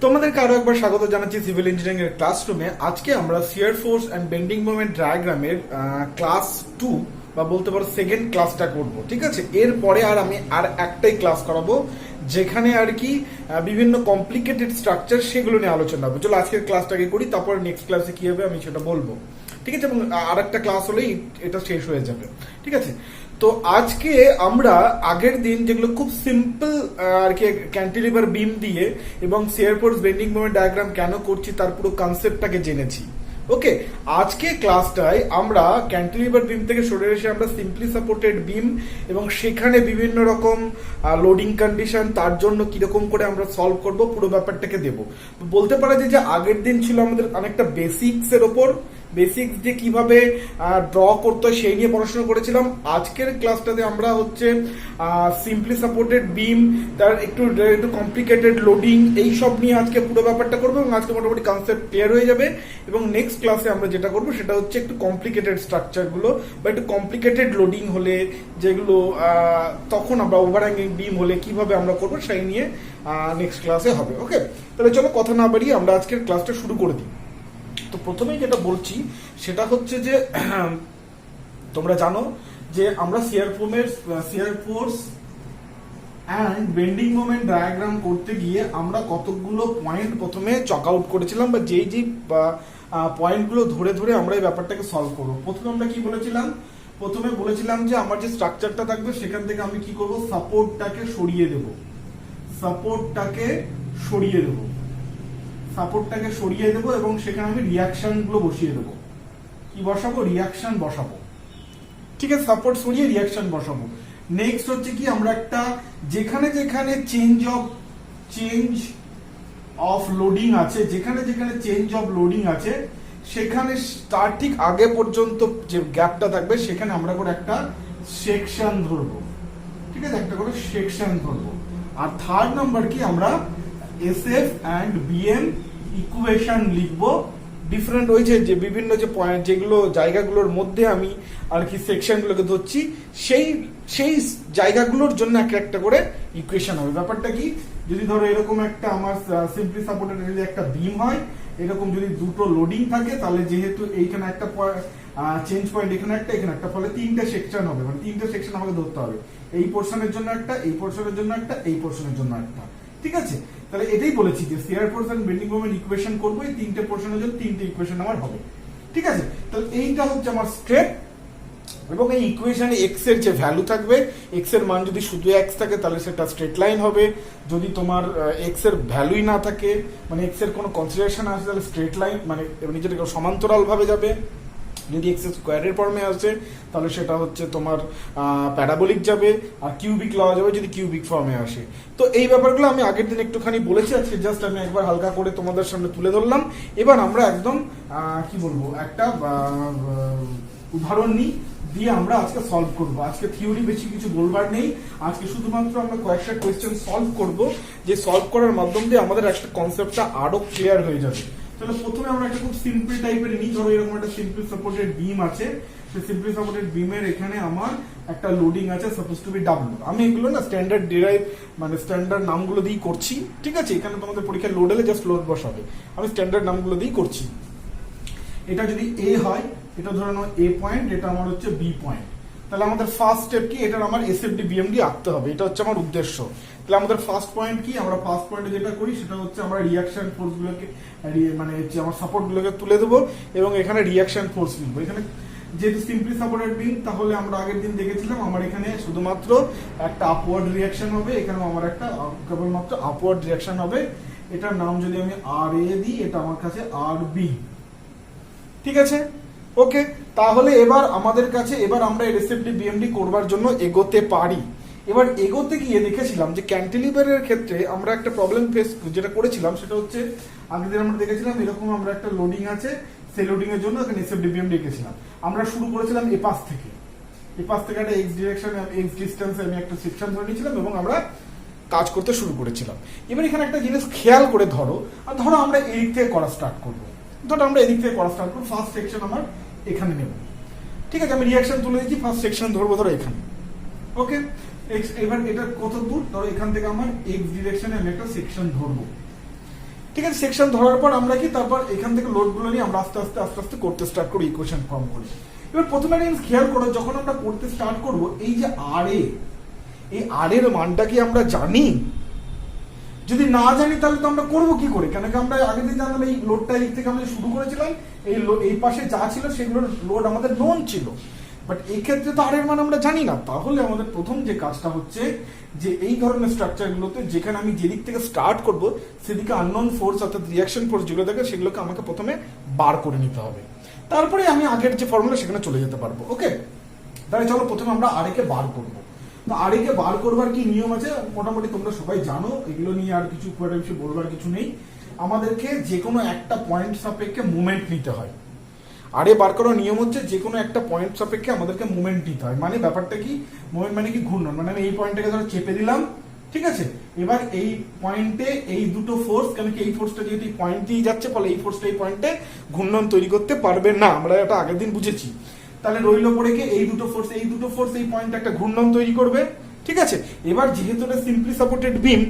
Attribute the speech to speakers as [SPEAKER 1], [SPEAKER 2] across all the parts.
[SPEAKER 1] তোমাদেরকে আরো একবার স্বাগত জানাচ্ছি সিভিল ইঞ্জিনিয়ারিং এর ক্লাসরুমে। আজকে আমরা shear force and bending moment ডায়াগ্রামের ক্লাস 2 বা বলতে পারো সেকেন্ড ক্লাসটা করব। ঠিক আছে, এরপরে আমি একটাই ক্লাস করাবো যেখানে আর কি বিভিন্ন কমপ্লিকেটেড স্ট্রাকচার সেগুলো নিয়ে আলোচনা হবে। চলো আজকের ক্লাসটাকে করি, তারপর নেক্সট ক্লাসে কি হবে আমি সেটা বলবো। ঠিক আছে, এবং আর একটা ক্লাস হলেই এটা শেষ হয়ে যাবে। ঠিক আছে, তো আজকে আমরা আগের দিন যেগুলো খুব সিম্পল আর কি ক্যান্টিলিভার বিম দিয়ে এবং shear force bending moment diagram কেন করছি তার পুরো কনসেপ্টটাকে জেনেছি। ওকে, আজকে ক্লাসটায় আমরা ক্যান্টিলিভার বিম থেকে সরে এসে আমরা সিম্পলি সাপোর্টেড বিম এবং সেখানে বিভিন্ন রকম লোডিং কন্ডিশন, তার জন্য কিরকম করে আমরা সলভ করব পুরো ব্যাপারটাকে দেব। বলতে পারা যায় যে আগের দিন ছিল আমাদের অনেকটা বেসিক্স এর ওপর, বেসিক্স যে কিভাবে ড্র করতে হয় সেই নিয়ে পড়াশোনা করেছিলাম। আজকের ক্লাসটাতে আমরা হচ্ছে সিম্পলি সাপোর্টেড বিম, তার একটু কমপ্লিকেটেড লোডিং, এই সব নিয়ে আজকে পুরো ব্যাপারটা করবো এবং আজকে মোটামুটি কনসেপ্ট ক্লিয়ার হয়ে যাবে। এবং নেক্সট ক্লাসে আমরা যেটা করবো সেটা হচ্ছে একটু কমপ্লিকেটেড স্ট্রাকচারগুলো বা একটু কমপ্লিকেটেড লোডিং হলে যেগুলো তখন আমরা ওভারহ্যাঙ্গিং বিম হলে কিভাবে আমরা করবো সেই নিয়ে নেক্সট ক্লাসে হবে। ওকে, তাহলে চলো কথা না বাড়িয়ে আমরা আজকের ক্লাসটা শুরু করে দিই। তো প্রথমেই যেটা বলছি সেটা হচ্ছে যে তোমরা জানো যে আমরা shear force and bending moment diagram করতে গিয়ে আমরা কতগুলো পয়েন্ট প্রথমে চক আউট করেছিলাম বা যেই পয়েন্টগুলো ধরে ধরে আমরা এই ব্যাপারটাকে সলভ করবো। প্রথমে আমরা কি বলেছিলাম? প্রথমে বলেছিলাম যে আমার যে স্ট্রাকচারটা থাকবে সেখান থেকে আমি কি করব, সাপোর্টটাকে সরিয়ে দেব। সাপোর্টটাকে সরিয়ে দেবো এবং সেখানে আমি রিয়াকশন গুলো বসিয়ে দেবো। কি বসাবো? রিয়াকশন বসাবো। ঠিক আছে, সাপোর্ট সরিয়ে রিয়াকশন বসাবো। নেক্সট হচ্ছে কি, আমরা একটা যেখানে যেখানে চেঞ্জ অফ লোডিং আছে, সেখানে তার ঠিক আগে পর্যন্ত যে গ্যাপটা থাকবে সেখানে আমরা করে একটা সেকশন ধরবো। ঠিক আছে, একটা করে সেকশন ধরবো। আর থার্ড নাম্বার কি, আমরা SF and BM ইকুয়েশন লিখবো। ডিফারেন্ট হয়েছে যে বিভিন্ন যে পয়েন্ট, যেগুলো জায়গাগুলোর মধ্যে আমি আর কি সেকশনগুলোকে ধরছি, সেই জায়গাগুলোর জন্য একটা করে ইকুয়েশন হবে। ব্যাপারটা কি, যদি ধরো এরকম একটা আমার সিম্পলি সাপোর্টেড যদি একটা বিম হয়, এরকম যদি দুটো লোডিং থাকে, তাহলে যেহেতু এইখানে একটা চেঞ্জ পয়েন্ট, এখানে একটা, ফলে তিনটা সেকশন হবে, মানে তিনটা সেকশন আমাকে ধরতে হবে। এই পোর্শনের জন্য একটা, এই পোর্শনের জন্য একটা, এই পোর্শনের জন্য একটা। ঠিক আছে, তাহলে এটাই বলেছি যে shear force and bending moment equation করবো, এই তিনটে পোর্শনের জন্য তিনটে ইকুয়েশন আমার হবে। ঠিক আছে, তাহলে এইটা হচ্ছে আমার স্ট্রেট। এবং এই ইকুয়েশনে এক্স এর যে ভ্যালু থাকবে, এক্স এর মান যদি শুধু এক্স থাকে তাহলে সেটা স্ট্রেট লাইন হবে। যদি তোমার এক্স এর ভ্যালুই না থাকে, মানে এক্স এর কোনো কনসিডারেশন আসে, তাহলে স্ট্রেট লাইন মানে যেটা সমান্তরাল ভাবে যাবে। যদি এক্স স্কোয়ারের ফর্মে আসে তাহলে সেটা হচ্ছে তোমার প্যারাবোলিক যাবে, আর কিউবিক লওয়া যাবে যদি কিউবিক ফর্মে আসে। তো এই ব্যাপারগুলো আমি আগের দিন একটুখানি বলেছি, আজকে জাস্ট আমি একবার হালকা করে তোমাদের সামনে তুলে ধরলাম। এবার আমরা একদম কি বলবো, একটা উদাহরণ দিয়ে আমরা আজকে সলভ করব। আজকে থিওরি বেশি কিছু বলবার নেই, আজকে শুধুমাত্র আমরা কয়েকটা কোয়েশ্চেন সলভ করব, যে সলভ করার মাধ্যম দিয়ে আমাদের একটা কনসেপ্টটা আরো ক্লিয়ার হয়ে যাবে। তাহলে প্রথমে আমরা একটা খুব সিম্পল টাইপের নিই। ধরো এরকম একটা সিম্পল সাপোর্টেড বিম আছে, সেই সিম্পল সাপোর্টেড বিমের এখানে আমার একটা লোডিং আছে, সাপোজ টু বি ডাব্লিউ। আমি এগুলো না স্ট্যান্ডার্ড মানে স্ট্যান্ডার্ড নামগুলো দিয়েই করছি। ঠিক আছে, এখানে তোমাদের পরীক্ষায় লোড হলে জাস্ট লোড বসাবে, আমি স্ট্যান্ডার্ড নামগুলো দিয়েই করছি। এটা যদি এ হয়, এটা ধরে নাও এ পয়েন্ট, এটা আমার হচ্ছে বি পয়েন্ট। তাহলে আমাদের ফার্স্ট স্টেপ কি, এটা আমার SFD BMD আঁকতে হবে, এটা হচ্ছে আমার উদ্দেশ্য। তাহলে আমাদের ফার্স্ট পয়েন্ট কি, আমরা ফার্স্ট পয়েন্টে যেটা করি সেটা হচ্ছে আমরা রিয়াকশন ফোর্স গুলোকে মানে আমার সাপোর্ট গুলোকে তুলে দেবো এবং এখানে রিয়াকশন ফোর্স লিখবো। এখানে যেহেতু সিম্পলি সাপোর্টেড বিম, তাহলে আমরা আগের দিন দেখেছিলাম আমার এখানে শুধুমাত্র একটা আপওয়ার্ড রিয়াকশন হবে, এখানেও আমার একটা কেবলমাত্র আপওয়ার্ড রিয়াকশন হবে। এটার নাম যদি আমি RA দিই, এটা আমার কাছে RB। ঠিক আছে, ওকে। তাহলে এবার আমাদের কাছে আমরা SFD BMD করবার জন্য এগোতে পারি। এবার এগোতে গিয়ে দেখেছিলাম যে ক্যান্টিলিভারের ক্ষেত্রে আমরা একটা প্রবলেম ফেস যেটা করেছিলাম সেটা হচ্ছে, আগের দিন আমরা দেখেছিলাম এরকম আমরা একটা লোডিং আছে, সেই লোডিং এর জন্য এখানে SFD BMD এঁকেছিলাম। আমরা শুরু করেছিলাম এ পাশ থেকে একটা এক্স ডিরেকশন, এক্স ডিস্টেন্সে আমি একটা সেকশন ধরে নিয়েছিলাম এবং আমরা কাজ করতে শুরু করেছিলাম। এবার এখানে একটা জিনিস খেয়াল করে ধরো আমরা এদিক থেকে করা স্টার্ট করবো। ফার্স্ট সেকশন আমার এখানে নেব। ঠিক আছে, আমি রিয়াকশন তুলে দিচ্ছি, ফার্স্ট সেকশন ধরবো ধরো এখানে। ওকে, এবার এটা কত দূর, ধরো এখান থেকে আমার এক্স ডিরেকশনে আমি একটা সেকশন ধরবো। ঠিক আছে, সেকশন ধরার পর আমরা কি তারপর এখান থেকে লোডগুলো নিয়ে আমরা আস্তে আস্তে করতে স্টার্ট করি, ইকুয়েশন ফর্ম করি। এবার প্রথমে একটা জিনিস খেয়াল করো, যখন আমরা করতে স্টার্ট করব, এই যে আর এর মানটা কি আমরা জানি? যদি না জানি তাহলে তো আমরা করবো কি করে? কেন কি আমরা আগের দিন জানলাম এই লোডটা এই থেকে আমরা শুরু করেছিলাম, এই পাশে যা ছিল সেগুলোর লোড আমাদের নোন ছিল, বাট এই ক্ষেত্রে তো আর এর মান আমরা জানি না। তাহলে আমাদের প্রথম যে কাজটা হচ্ছে যে এই ধরনের স্ট্রাকচারগুলোতে যেখানে আমি যেদিক থেকে স্টার্ট করব সেদিকে আননোন ফোর্স অর্থাৎ রিয়াকশন ফোর্স যেগুলো থাকে সেগুলোকে আমাকে প্রথমে বার করে নিতে হবে, তারপরে আমি আগের যে ফর্মুলা সেখানে চলে যেতে পারবো। ওকে, তাহলে চলো প্রথমে আমরা আর কে বার করবো। তো আর কে বার করবার কি নিয়ম আছে মোটামুটি তোমরা সবাই জানো, এগুলো নিয়ে আর কিছু খুব বেশি বলবার কিছু নেই। আমাদেরকে যে কোনো একটা পয়েন্ট সাপেক্ষে মুভমেন্ট নিতে হয়। আরে বার করার নিয়ম হচ্ছে যে কোনো একটা পয়েন্ট সাপেক্ষে আমাদেরকে মুভমেন্ট নিতে হয়। মানে ব্যাপারটা কি, মুভমেন্ট মানে কি ঘূর্ণন, মানে আমি এই পয়েন্টটাকে ধরো চেপে দিলাম, ঠিক আছে, এবার এই পয়েন্টে এই দুটো ফোর্স, কেন কি এই ফোর্সটা যেহেতু এই পয়েন্ট দিয়ে যাচ্ছে ফলে এই ফোর্সটা এই পয়েন্টে ঘূর্ণন তৈরি করতে পারবে না, আমরা এটা আগের দিন বুঝেছি। তাহলে রইল পড়ে কি এই দুটো ফোর্স এই পয়েন্টে একটা ঘূর্ণন তৈরি করবে, ঠিক আছে। এবার যেহেতু এটা সিম্পলি সাপোর্টেড বিম,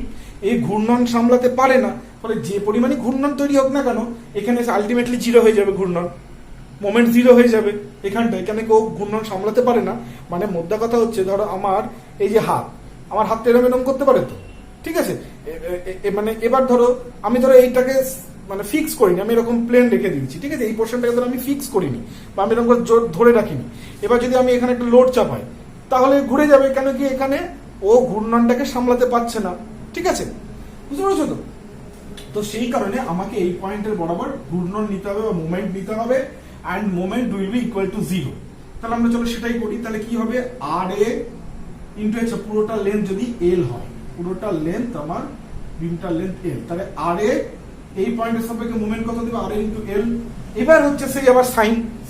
[SPEAKER 1] এই ঘূর্ণন সামলাতে পারে না, ফলে যে পরিমাণে ঘূর্ণন তৈরি হোক না কেন এখানে আলটিমেটলি জিরো হয়ে যাবে, ঘূর্ণন মোমেন্ট জিরো হয়ে যাবে এখানটায়, কেন কেউ ঘূর্ণন সামলাতে পারে না। মানে মোদ্দা কথা হচ্ছে ধরো আমার এই যে আমার হাতটা এরম করতে পারে তো, ঠিক আছে, মানে এবার ধরো আমি এইটাকে মানে ফিক্স করিনি, আমি এরকম প্লেন রেখে দিয়েছি, ঠিক আছে, এই পোর্শনটাকে ধরো আমি ফিক্স করিনি বা আমি এরকম করে ধরে রাখিনি। এবার যদি আমি এখানে একটা লোড চাপাই তাহলে ঘুরে যাবে, কেন কি এখানে ও ঘূর্ণনটাকে সামলাতে পারছে না, ঠিক আছে, বুঝতে পারছো তো? তো সেই কারণে আমাকে এই পয়েন্টের বরাবর ঘূর্ণন নিতে হবে বা মুভমেন্ট নিতে হবে, and moment will be equal to 0। তাহলে আমরা চলো সেটাই করি। তাহলে কি হবে, আর এ ইন্টু এক্স, পুরোটা লেন্থ যদি এল হয়, পুরোটা লেন্থ আমার বিমটার লেন্থ এল, তাহলে আর এ এই পয়েন্টের সাপেক্ষে মুভমেন্ট কত দেবে, আর এ ইন্টু এল। এবার হচ্ছে সেই আবার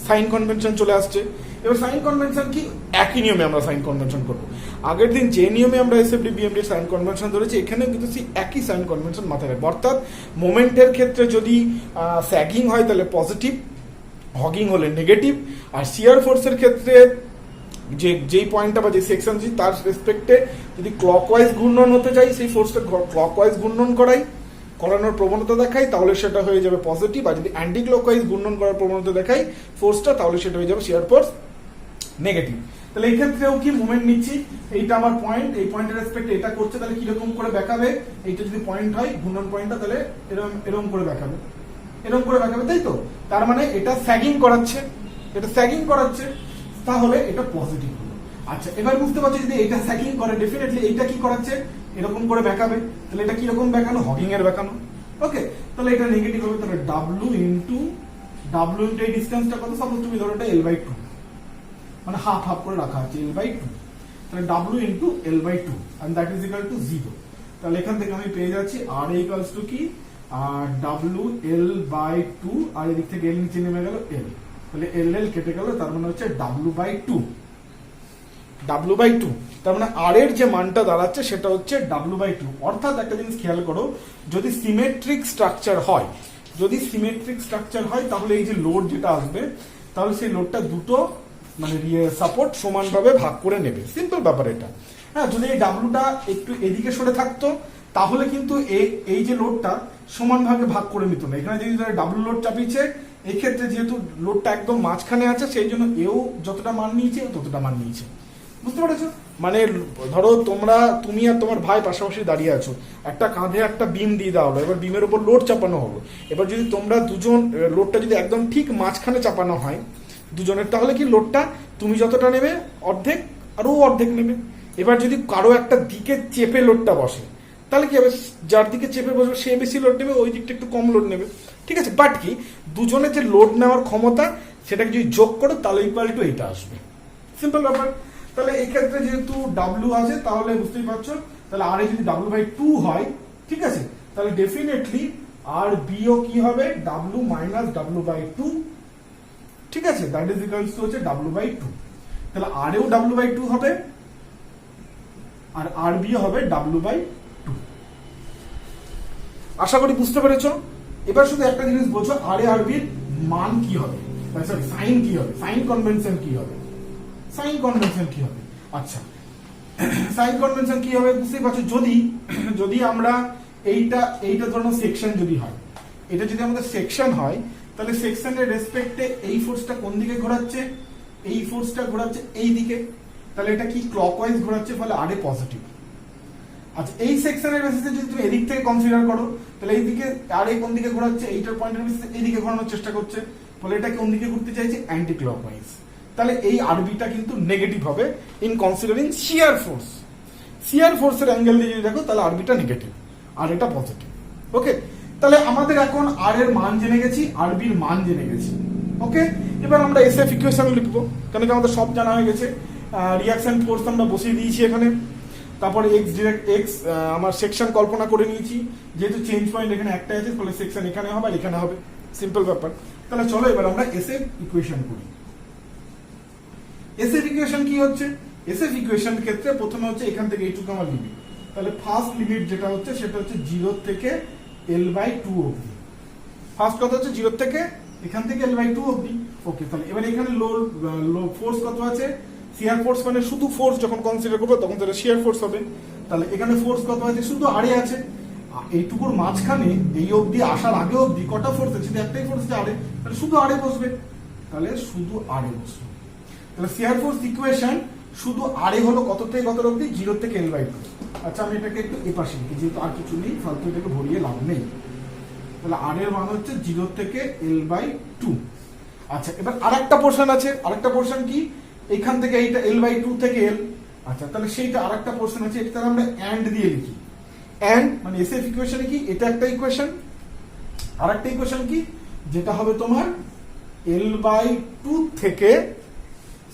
[SPEAKER 1] সাইন কনভেনশন চলে আসছে। এবার সাইন কনভেনশন কি, একই নিয়মে আমরা সাইন কনভেনশন করবো। আগের দিন যে নিয়মে আমরা এসএফডি বিএমডি সাইন কনভেনশন ধরেছি, এখানে কিন্তু সেই একই সাইন কনভেনশন মাথায় রাখবো। অর্থাৎ মোমেন্টের ক্ষেত্রে যদি স্যাগিং হয় তাহলে পজিটিভ, হগিং হলে নেগেটিভ, আর শিয়ার ফোর্সের ক্ষেত্রে যেই পয়েন্টটা বা যে সেকশন তার রেসপেক্টে যদি ক্লকওয়াইজ ঘূর্ণন হতে চাই, সেই ফোর্সটা ক্লকওয়াইজ ঘূর্ণন করানোর প্রবণতা দেখাই তাহলে সেটা হয়ে যাবে পজিটিভ, আর যদি অ্যান্টি ক্লকওয়াইজ ঘূর্ণন করার প্রবণতা দেখাই ফোর্সটা তাহলে সেটা হয়ে যাবে শিয়ার ফোর্স নেগেটিভ। তাহলে এই ক্ষেত্রেও কি মুভমেন্ট নিচ্ছি, এইটা আমার পয়েন্ট, এই পয়েন্টের রেসপেক্টে এটা করছে, তাহলে কিরকম করে দেখাবে, এইটা যদি পয়েন্ট হয় ঘূর্ণন পয়েন্টটা, তাহলে এরকম করে দেখাবে, এরকম করে দেখাবে, তাই তো? তার মানে এটা স্যাগিং করাচ্ছে, তাহলে এটা পজিটিভ হলো। আচ্ছা, এবার বুঝতে পারছো যদি এটা স্যাগিং করে ডেফিনেটলি এইটা কি করাচ্ছে, এরকম করে দেখাবে, তাহলে এটা কিরকম দেখানো, হগিং এর দেখানো। ওকে, তাহলে এটা নেগেটিভ হবে, তাহলে ডাব্লিউ ইন্টু এই ডিসটেন্সটা কত, সাপোজ তুমি ধরো এটা L/2, মানে হাফ করে রাখা আছে L/2, তাহলে W into L/2 and that is equal to 0। তাহলে এখান থেকে আমি পেয়ে যাচ্ছি আর ইকুয়ালস টু কি, আর ডাব্লিউ L/2, আর এদিক থেকে এল নিচে নেমে গেল এল, তাহলে এল কেটে গেল, তার মানে হচ্ছে W/2, তার মানে আর এর যে মানটা দাঁড়াচ্ছে সেটা হচ্ছে W/2। অর্থাৎ একটা জিনিস খেয়াল করো, যদি সিমেট্রিক স্ট্রাকচার হয় তাহলে এই যে লোড যেটা আসবে তাহলে সেই লোডটা দুটো মানে সাপোর্ট সমানভাবে ভাগ করে নেবে, সিম্পল ব্যাপার এটা। হ্যাঁ, যদি এই ডাব্লুটা একটু এদিকে সরে থাকতো তাহলে কিন্তু এই যে লোডটা সমানভাবে ভাগ করে নিত না। এখানে যদি ডাব্লু লোড চাপিয়েছে, এই ক্ষেত্রে যেহেতু লোডটা একদম মাঝখানে আছে সেই জন্য এও যতটা মান নিয়েছে ততটা মান নিয়েছে, বুঝতে পেরেছো? মানে ধরো তুমি আর তোমার ভাই পাশাপাশি দাঁড়িয়ে আছো, একটা কাঁধে একটা বিম দিয়ে দেওয়া হলো, এবার বিমের উপর লোড চাপানো হলো। এবার যদি তোমরা দুজন লোডটা যদি একদম ঠিক মাঝখানে চাপানো হয় দুজনের, তাহলে কি লোডটা তুমি যতটা নেবে অর্ধেক আর ও অর্ধেক নেবে। এবার যদি কারো একটা দিকে চেপে লোডটা বসে তাহলে কি হবে, যার দিকে চেপে বসবে সে বেশি লোড নেবে, ওই দিকটা একটু কম লোড নেবে, ঠিক আছে। বাট কি দুজনের যে লোড নেওয়ার ক্ষমতা সেটাকে যদি যোগ করো তাহলে ইকুয়াল টু এইটা আসবে, সিম্পল ব্যাপার। তাহলে এই ক্ষেত্রে যেহেতু ডাব্লু আছে তাহলে বুঝতেই পারছো, তাহলে আর যদি W/2 হয়, ঠিক আছে, তাহলে ডেফিনেটলি আর বিও কি হবে, W মাইনাস W/2, ঠিক আছে, দ্যাট ইজ ইকুয়ালস টু হচ্ছে W/2। তাহলে আর এও W/2 হবে আর আর বিও হবে W/2। আশা করি বুঝতে পেরেছো। এবার শুধু একটা জিনিস বোঝো, আর এ আর বির মান কি হবে, সরি সাইন কি হবে, সাইন কনভেনশন কি হবে। আচ্ছা, সাইন কনভেনশন কি হবে বুঝতেই পারছো। যদি আমরা এইটা এইটা ধরো সেকশন যদি হয়, এটা যদি আমাদের সেকশন হয় তাহলে সেকশনের রেসপেক্টে এই ফোর্সটা কোন দিকে ঘোরাচ্ছে, এই ফোর্সটা ঘোরাচ্ছে এই দিকে, তাহলে এটা কি ক্লকওয়াইজ ঘোরাচ্ছে, ফলে আরে পজিটিভ। আচ্ছা এই সেকশনের বেসিসে যদি তুমি এদিক থেকে কনসিডার করো তাহলে এইদিকে আরে কোন দিকে ঘোরাচ্ছে, এইটার পয়েন্টের বেসিসে এইদিকে ঘোরানোর চেষ্টা করছে, ফলে এটা কোন দিকে ঘুরতে চাইছে, অ্যান্টি ক্লকওয়াইজ। তাহলে এই আরবিটা কিন্তু নেগেটিভ হবে ইন কনসিডারিং শিয়ার ফোর্স। শিয়ার ফোর্সের অ্যাঙ্গেল দিয়ে যদি দেখো তাহলে আরবিটা নেগেটিভ আর এটা পজিটিভ। ওকে, তাহলে আমাদের এখন আর এর মান জেনে গেছি, আরবির মান জেনে গেছি। ওকে, এবার আমরা এসএফ ইকুয়েশন লিখবো, কেন কি আমাদের সব জানা হয়ে গেছে। রিয়াকশন ফোর্স আমরা বসিয়ে দিয়েছি এখানে, তারপরে এক্স ডিরেক্ট এক্স আমার সেকশন কল্পনা করে নিয়েছি, যেহেতু চেঞ্জ পয়েন্ট এখানে একটা আছে ফলে সেকশন এখানে হবে আর এখানে হবে, সিম্পল ব্যাপার। তাহলে চলো এবার আমরা এসএফ ইকুয়েশন করি। এসএফ ইকুয়েশন কি হচ্ছে, এসএফ ইকুয়েশন ক্ষেত্রে প্রথমে হচ্ছে এখান থেকে এইটুকু আমার লিমিট, তাহলে ফার্স্ট লিমিট যেটা হচ্ছে সেটা হচ্ছে 0 থেকে L/2 অবধি। ফার্স্ট কথা হচ্ছে 0 থেকে এখান থেকে L/2 অবধি। ওকে, তাহলে এবার এখানে লো ফোর্স কত আছে, শিয়ার ফোর্স মানে শুধু ফোর্স যখন কনসিডার করবো তখন তাহলে শিয়ার ফোর্স হবে। তাহলে এখানে ফোর্স কত আছে, শুধু আরে আছে, এইটুকুর মাঝখানে এই অবধি আসার আগে অবধি কটা ফোর্স আছে, একটাই ফোর্স আছে আরে, তাহলে শুধু আরে বসবে, তাহলে শুধু আরে বসবে। তাহলে শিয়ার ফোর্স ইকুয়েশন শুধু আরে হলো কত থেকে কত অবধি, 0 থেকে L/2। আচ্ছা আমি এটাকে একটু এপাশে লিখি, যেহেতু আর কিছু নেই ফালতু এটাকে ভরিয়ে লাভ নেই। তাহলে আর এর মান হচ্ছে 0 থেকে L/2। আচ্ছা এবার আরেকটা পোর্শন আছে, আরেকটা পোর্শন কি, এখান থেকে এইটা L/2 থেকে L। আচ্ছা তাহলে সেইটা আরেকটা পোর্শন আছে, এটা আমরা এন্ড দিয়ে লিখি। এন্ড মানে এসএফ ইকুয়েশনে কি, এটা একটা ইকুয়েশন, আরেকটা ইকুয়েশন কি, যেটা হবে তোমার L/2 থেকে,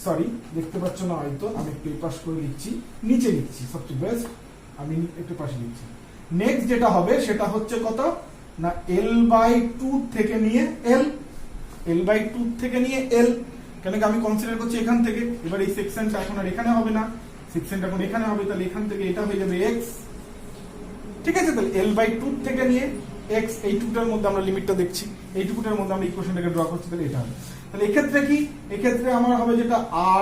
[SPEAKER 1] সরি দেখতে পাচ্ছ না হয়তো, আমি একটু পাশ করে লিখছি, নিচে লিখছি সবচেয়ে বেস্ট, আমি একটু পাশে লিখছি। নেক্সট যেটা হবে সেটা হচ্ছে কত না, L/2 থেকে নিয়ে L, L/2 থেকে নিয়ে L, কেন কি আমি কনসিডার করছি এখান থেকে। এবার এই সেকশনটা এখন আর এখানে হবে না, সেকশনটা এখন এখানে হবে, তাহলে এখান থেকে এটা হয়ে যাবে x। ঠিক আছে, তাহলে L/2 থেকে নিয়ে x, এই টুটার মধ্যে আমরা লিমিটটা দেখছি, এই টুটার মধ্যে আমরা ইকুয়েশনটাকে ড্র করছি, তাহলে এটা হবে। তাহলে এক্ষেত্রে কি, এক্ষেত্রে আমার হবে যেটা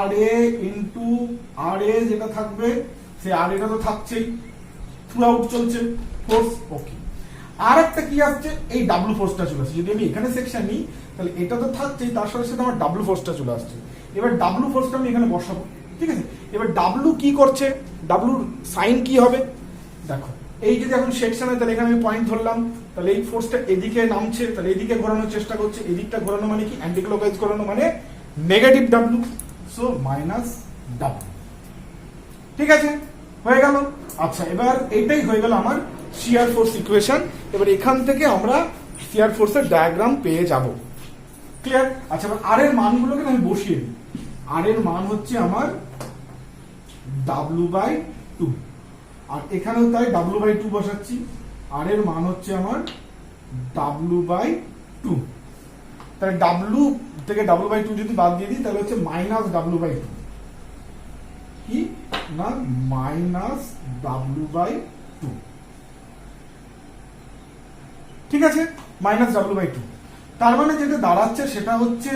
[SPEAKER 1] RA ইনটু RA যেটা থাকবে, সেই RA তো থাকছেই, থ্রু আউট চলছে ফোর্স। ওকে, আর একটা কি আসছে, এই ডাব্লু ফোর্সটা চলে আসছে। যদি আমি এখানে সেকশন নিই তাহলে এটা তো থাকছেই, তার সাথে সাথে আমার ডাব্লু ফোর্সটা চলে আসছে। এবার ডাব্লু ফোর্সটা আমি এখানে বসাবো। ঠিক আছে, এবার ডাব্লু কি করছে, ডাব্লুর সাইন কি হবে, দেখো এই যদি এখন সেকশন হয় তাহলে এখানে আমি পয়েন্ট ধরলাম, তাহলে এই ফোর্সটা এদিকে নামছে, তাহলে এদিকে ঘোরানোর চেষ্টা করছে, এদিকটা ঘোরানো মানে কি, অ্যান্টি ক্লকওয়াইজ ঘোরানো মানে negative W, so minus W. ঠিক আছে, হয়ে গেল। আচ্ছা এবার এটাই হয়ে গেল আমার শিয়ার ফোর্স ইকুয়েশন। এবার এখান থেকে আমরা শিয়ার ফোর্সের ডায়াগ্রাম পেয়ে যাব। ক্লিয়ার? আচ্ছা এবার আর এর মানগুলোকে আমি বসিয়ে দিই। আর এর মান হচ্ছে আমার W/2, আর এখানেও তাই W/2 বসাচ্ছি। আর এর মান হচ্ছে আমার W/2, তাহলে W থেকে W/2 যদি বাদ দিয়ে দিই তাহলে হচ্ছে মাইনাস W/2, কি না মাইনাস W/2। ঠিক আছে, মাইনাস W/2, তার মানে যেটা দাঁড়াচ্ছে সেটা হচ্ছে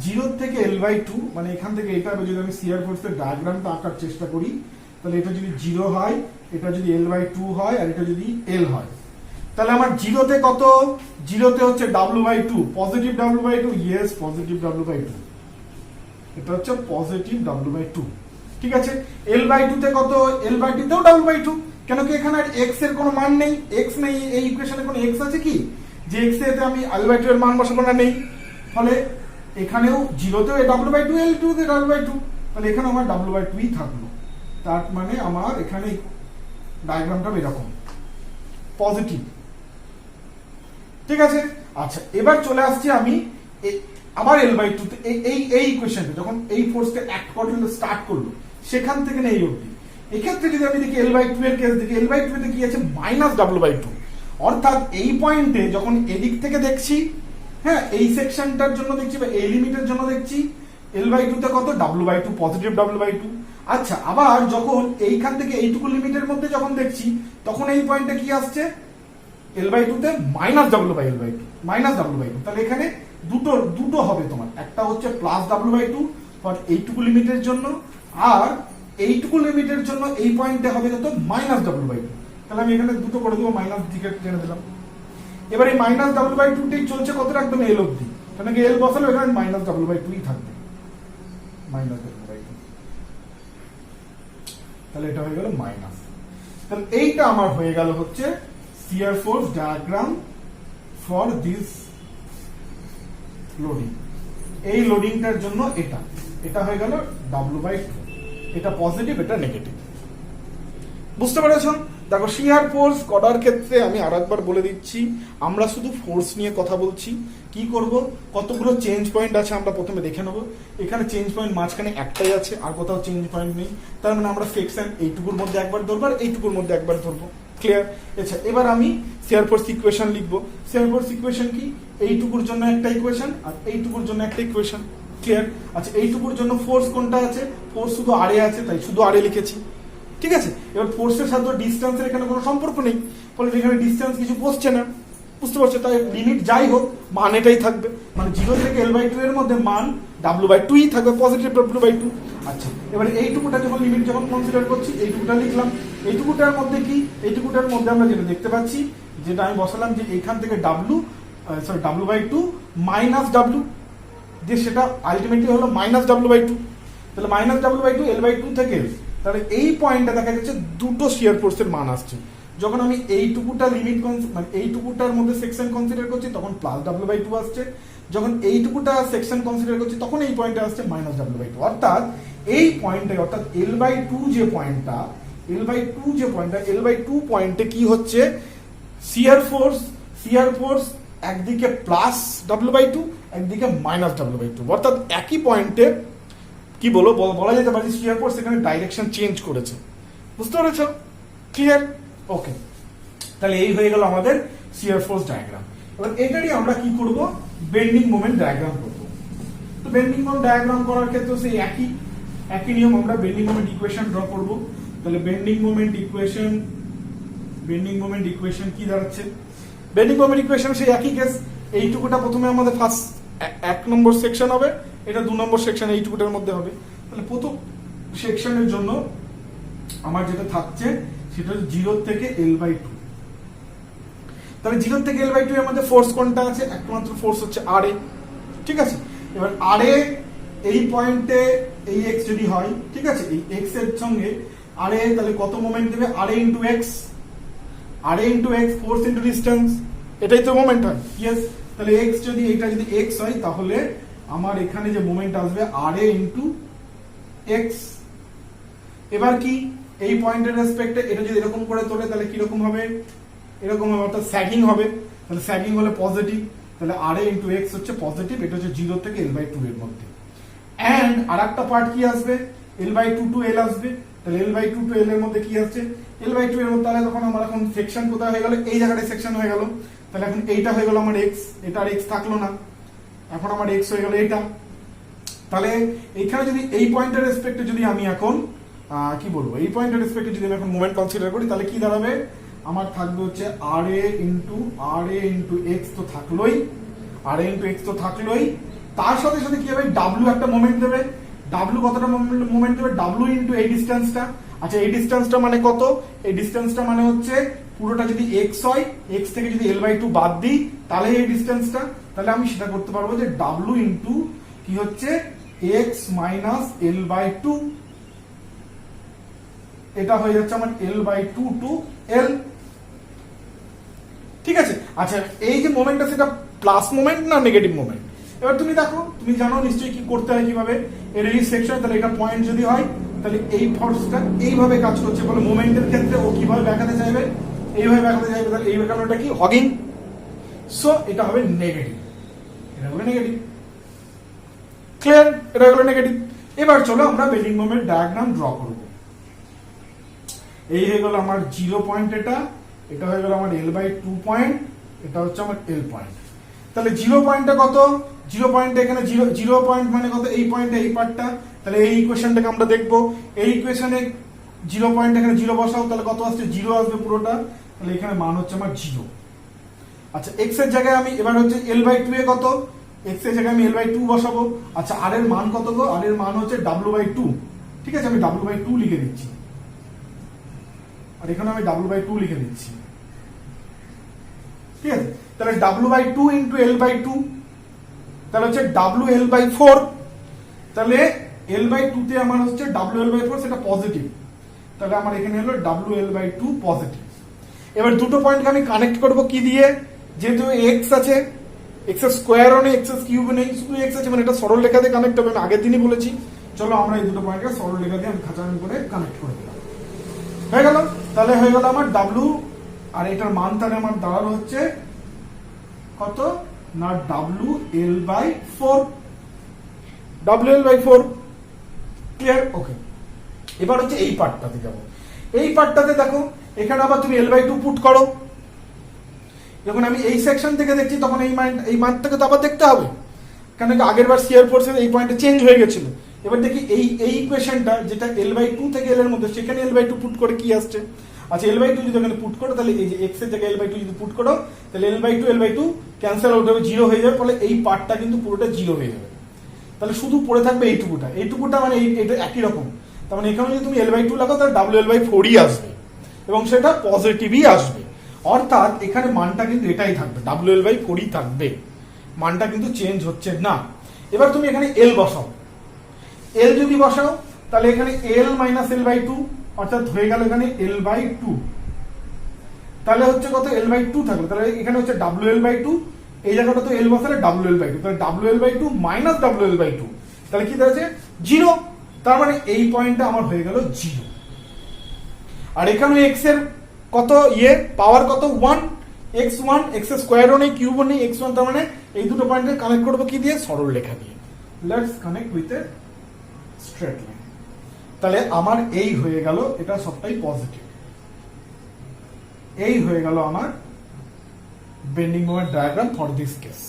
[SPEAKER 1] 0 থেকে L/2, মানে এখান থেকে এটা যদি আমি শিয়ার ফোর্সের ডায়াগ্রামটা আঁকার চেষ্টা করি তাহলে এটা যদি 0 হয়, এটা যদি L/2 হয়, আর এটা যদি L হয়, তাহলে আমার 0তে কত, 0তে হচ্ছে W/2, positive W/2, yes positive W/2, এটা হচ্ছে পজিটিভ W/2। ঠিক আছে, L/2 তে কত, L/2 তেও W/2, কেন কি এখানে x এর কোনো মান নেই, x নেই, এই ইকুয়েশনে কোনো x আছে কি যে x এতে আমি L/2 এর মান বসাবো না, নেই, ফলে এখানেও 0তেও W/2, L2 তে W/2, তাহলে এখানে আমার W/2ই থাকলো। তার মানে আমার এখানে ডায়াগ্রামটা এরকম পজিটিভ। ঠিক আছে, আচ্ছা এবার চলে আসছি আমি আবার L/2 তে, এই ইকুয়েশনটা যখন এই ফোর্সটা অ্যাক্ট করতে স্টার্ট করলো সেখান থেকে না এই অবধি, এক্ষেত্রে যদি আমি দেখি L/2 এর কেস দেখি, L/2 তে কি আছে, মাইনাস W/2, অর্থাৎ এই পয়েন্টে যখন এদিক থেকে দেখছি, হ্যাঁ এই সেকশনটার জন্য দেখছি বা এই লিমিটের জন্য দেখছি, L/2 তে কত, W/2, পজিটিভ W/2। আচ্ছা আবার যখন এইখান থেকে এইটুকু লিমিটের মধ্যে যখন দেখছি তখন এই পয়েন্টে কি আসছে, L/2 তে মাইনাস W/2, মাইনাস W/2, তাহলে এখানে দুটো হবে তোমার, একটা হচ্ছে প্লাস W/2 ফর এইটুকু লিমিটের জন্য, আর এইটুকু লিমিটের জন্য এই পয়েন্টে হবে কত, মাইনাস W/2। তাহলে আমি এখানে দুটো করে দেবো, মাইনাস দিকে টেনে দিলাম। এবার এই মাইনাস ডাব্লু বাই টু টেই চলছে কত একদম এল অব্দি, তাহলে এল বসালে এখানে মাইনাস ডাব্লু বাই টুই থাকবে, মাইনাস ডাব্লু বাই টু। তাহলে এটা হয়ে গেল মাইনাস। তাহলে এইটা আমার হয়ে গেল হচ্ছে shear force diagram for this loading. এই লোডিংটার জন্য এটা এটা হয়ে গেল ডাব্লু বাই টু, এটা পজিটিভ এটা নেগেটিভ। বুঝতে পেরেছ? দেখো শিয়ার ফোর্স করার ক্ষেত্রে আমি আরেকবার বলে দিচ্ছি, আমরা শুধু ফোর্স নিয়ে কথা বলছি। কি করব, কতগুলো চেঞ্জ পয়েন্ট আছে আমরা প্রথমে দেখে নেব। এখানে চেঞ্জ পয়েন্ট মাঝখানে একটাই আছে, আর কোথাও চেঞ্জ পয়েন্ট নেই। তার মানে আমরা সেকশন এইটুকুর মধ্যে একবার ধরবো আর এইটুকুর মধ্যে একবার ধরবো। ক্লিয়ার? আচ্ছা, এবার আমি শিয়ার ফোর্স ইকুয়েশন লিখবো। শিয়ার ফোর্স ইকুয়েশন কি, এইটুকুর জন্য একটা ইকুয়েশন আর এইটুকুর জন্য একটা ইকুয়েশন। ক্লিয়ার? আচ্ছা, এইটুকুর জন্য ফোর্স কোনটা আছে, ফোর্স শুধু আরে আছে, তাই শুধু আরে লিখেছি। ঠিক আছে, এবার ফোর্সের সাথে ডিস্টেন্সের এখানে কোনো সম্পর্ক নেই, ফলে এখানে ডিস্টেন্স কিছু বসছে না। বুঝতে পারছো? তাই লিমিট যাই হোক মান এটাই থাকবে, মানে 0 থেকে L বাই 2 এর মধ্যে মান W/2 ই থাকবে, পজিটিভ W/2। আচ্ছা, এবার এইটুকুটা যখন লিমিট যখন কনসিডার করছি, এইটুকুটা লিখলাম। এইটুকুটার মধ্যে কি, এইটুকুটার মধ্যে আমরা যেটা দেখতে পাচ্ছি, যেটা আমি বসালাম যে এইখান থেকে W/2 মাইনাস W, যে সেটা আলটিমেটলি হলো মাইনাস W/2। তাহলে মাইনাস W/2 L/2 থেকে, তাহলে এই পয়েন্টটা দেখা যাচ্ছে দুটো শিয়ার ফোর্সের মান আসছে। যখন আমি এইটুকুটা লিমিট মানে এইটুকুটার মধ্যে সেকশন কনসিডার করছি তখন প্লাস W/2 আসছে, যখন এইটুকুটা সেকশন কনসিডার করছি তখন এই পয়েন্টে আসছে মাইনাস W/2। অর্থাৎ এই পয়েন্টে, অর্থাৎ L/2 যে পয়েন্টটা, L/2 পয়েন্টে কি হচ্ছে, শিয়ার ফোর্স একদিকে প্লাস W/2 একদিকে মাইনাস W/2। অর্থাৎ একই পয়েন্টে কি বলা যেতে পারে শিয়ার ফোর্স এখানে ডাইরেকশন চেঞ্জ করেছে। বুঝতে পেরেছো? ক্লিয়ার? ওকে, তাহলে এই হয়ে গেল আমাদের শিয়ার ফোর্স ডায়াগ্রাম। এবার এটারই আমরা কি করব, বেন্ডিং মোমেন্ট ডায়াগ্রাম করব। তো বেন্ডিং মোমেন্ট ডায়াগ্রাম করার ক্ষেত্রে সেই একই নিয়ম, আমরা বেন্ডিং মোমেন্ট ইকুয়েশন ড্র করব। তাহলে বেন্ডিং মোমেন্ট ইকুয়েশন কি দাঁড়াচ্ছে, বেন্ডিং মোমেন্ট ইকুয়েশন সেই একই কেস। এইটুকুটা প্রথমে আমাদের ফার্স্ট 1 নম্বর সেকশন হবে, এটা 2 নম্বর সেকশন এইটুকুটার মধ্যে হবে। তাহলে প্রথম সেকশনের জন্য আমার যেটা থাকছে সেটা হচ্ছে 0 থেকে L/2। তাহলে 0 থেকে L/2 এর মধ্যে ফোর্স কোনটা আছে, একমাত্র ফোর্স হচ্ছে RA। ঠিক আছে, এবার RA এই পয়েন্টে এই x যদি হয়, ঠিক আছে, এই x এর সঙ্গে RA তাহলে কত মোমেন্ট দেবে, RA into x, force into distance, এটাই তো মোমেন্ট হয়। ইয়েস, তাহলে x যদি এটা যদি x হয় তাহলে আমার এখানে যে মোমেন্ট আসবে RA into x। এবার কি, এই পয়েন্টের রেসপেক্টে এটা যদি এরকম করে তোলে তাহলে কি রকম হবে, এরকম হবে, অর্থাৎ স্যাগিং হবে। তাহলে স্যাগিং হলে পজিটিভ, তাহলে RA into x হচ্ছে পজিটিভ, এটা হচ্ছে 0 থেকে L/2 এর মধ্যে। এন্ড আরেকটা পার্ট কি আসবে, L/2 to L আসবে। তাহলে L/2 to L এর মধ্যে কি আসছে, L/2 এর মধ্যে, তাহলে তখন আমার এখন সেকশন কোথায় হয়ে গেল, এই জায়গাটায় সেকশন হয়ে গেল। তাহলে এখন এইটা হয়ে গেল আমার x, এটা আর x থাকলো না, এখন আমার x হয়ে গেল এটা। তাহলে এইখানে যদি এই পয়েন্টের রেসপেক্টে যদি আমি এখন কি বলবো, এই পয়েন্টের রেসপেক্টে যদি আমি এখন মোমেন্ট কনসিডার করি তাহলে কি দাঁড়াবে, আমার থাকবে হচ্ছে RA into x তো থাকলোই, তার সাথে সাথে কি হবে, W একটা মোমেন্ট দেবে। W কতটা মোমেন্ট দেবে, W into এই ডিসটেন্সটা। আচ্ছা, এই ডিসটেন্সটা মানে কত, এই ডিসটেন্সটা মানে হচ্ছে পুরোটা যদি x হয়, x থেকে যদি L/2 বাদ দিই তাহলে এই ডিসটেন্সটা, তাহলে আমি সেটা করতে পারবো যে W into কি হচ্ছে x minus L/2, এটা হয়ে যাচ্ছে আমার L/2 to L। ঠিক আছে, আচ্ছা, এই যে মোমেন্টটা সেটা প্লাস মোমেন্ট না নেগেটিভ মোমেন্ট, এবার তুমি দেখো, তুমি জানো নিশ্চয়ই কি করতে হয় কিভাবে, এর এই সেকশন, তাহলে এটা পয়েন্ট যদি হয় তাহলে এই ফোর্সটা এইভাবে কাজ করছে, বলে মোমেন্টের ক্ষেত্রে ও কিভাবে দেখাতে চাইবে, এইভাবে দেখাতে চাইবে। তাহলে এই দেখানোটা কি, হগিং। সো এটা হবে নেগেটিভ, এটা হবে নেগেটিভ। ক্লিয়ার? এটা হলো নেগেটিভ। এবার চলো আমরা বেন্ডিং মোমেন্ট ডায়াগ্রাম ড্র করব। এই হয়ে গেল আমার 0 পয়েন্ট, এটা হয়ে গেল আমার L/2 পয়েন্ট, এটা হচ্ছে আমার L পয়েন্ট। তাহলে 0 পয়েন্টে কত, 0 পয়েন্টে এখানে 0 পয়েন্ট মানে কত, এই পয়েন্টে এই পার্টটা। তাহলে এই ইকুয়েশনটাকে আমরা দেখবো, এই ইকুয়েশনে 0 পয়েন্ট এখানে 0 বসাও, তাহলে কত আসছে, 0 আসবে পুরোটা। তাহলে এখানে মান হচ্ছে আমার 0। আচ্ছা, x এর জায়গায় আমি এবার হচ্ছে L/2 এ কত, x এর জায়গায় আমি L/2 বসাবো। আচ্ছা, R এর মান কত গো, R এর মান হচ্ছে W/2। ঠিক আছে, আমি W/2 লিখে দিচ্ছি। আর এখানে আমি W/2 লিখে দিচ্ছি। ঠিক আছে, তাহলে W/2 ইন্টু L/2, তাহলে হচ্ছে WL/4। তাহলে L/2 তে আমার হচ্ছে WL/4, সেটা পজিটিভ, তাহলে আমার এখানে হলো WL/2 পজিটিভ। এবার দুটো পয়েন্টকে আমি কানেক্ট করব কি দিয়ে, যেহেতু এক্স আছে, এক্স স্কোয়ারও নেই, এক্স কিউব নেই, শুধু এক্স আছে, মানে এটা সরল রেখা দিয়ে কানেক্ট হবে। আমি আগের দিনই বলেছি, চলো আমরা এই দুটো পয়েন্টকে সরল রেখা দিয়ে আমি খাঁচামি করে কানেক্ট করে দিলাম। হয়ে গেল, তাহলে হয়ে গেল আমার W, আর এটার মান তাহলে আমার দাঁড়ানো হচ্ছে কত না WL/4, WL/4। ক্লিয়ার? ওকে, এবার হচ্ছে এই পার্টটাতে যাব। এই পার্টটাতে দেখো, এখানে আবার তুমি L/2 পুট করো। যখন আমি এই সেকশন থেকে দেখছি তখন এই মানটাকে তো আবার দেখতে হবে, কেন কি আগের বার শিয়ার ফোর্সের এই পয়েন্টে চেঞ্জ হয়ে গেছিল। এবার দেখি এই ইকুয়েশনটা যেটা L/2 থেকে L এর মধ্যে, সেখানে L/2 পুট করে কি আসছে। আচ্ছা, L/2 যদি এখানে পুট করো, তাহলে এই যে x এর জায়গায় L/2 যদি পুট করো, তাহলে L/2 ক্যান্সেল আউট হবে, 0 হয়ে যাবে, ফলে এই পার্টটা কিন্তু পুরোটা 0 হয়ে যাবে। তাহলে শুধু পড়ে থাকবে এইটুকুটা মানে এটা একই রকম। তার মানে এখানে যদি তুমি L/2 লাগাও, তাহলে WL/4ই আসবে এবং সেটা পজিটিভই আসবে। অর্থাৎ এখানে মানটা কিন্তু এটাই থাকবে, WL/4ই থাকবে, মানটা কিন্তু চেঞ্জ হচ্ছে না। এবার তুমি এখানে L বসাও। L যদি বসাও, তাহলে এখানে L মাইনাস L/2, অর্থাৎ হয়ে গেল এখানে L/2। তাহলে হচ্ছে কত, L/2 থাকবে, তাহলে এখানে হচ্ছে WL/2, এই জায়গাটা তো L বসালে WL/2, তাহলে WL/2 মাইনাস WL/2, তাহলে কি দাঁড়াচ্ছে 0। তার মানে এই পয়েন্টটা আমার হয়ে গেল 0। আর এখানে x এর কত পাওয়ার কত 1, x1, x স্কয়ারও নেই, কিউবও নেই, x1, তার মানে এই দুটো পয়েন্টকে কানেক্ট করবো কি দিয়ে, সরল রেখা দিয়ে। Let's connect with a straight line. তাহলে আমার এই হয়ে গেল, এটা সবটাই পজিটিভ। এই হয়ে গেল আমার bending moment diagram for this case.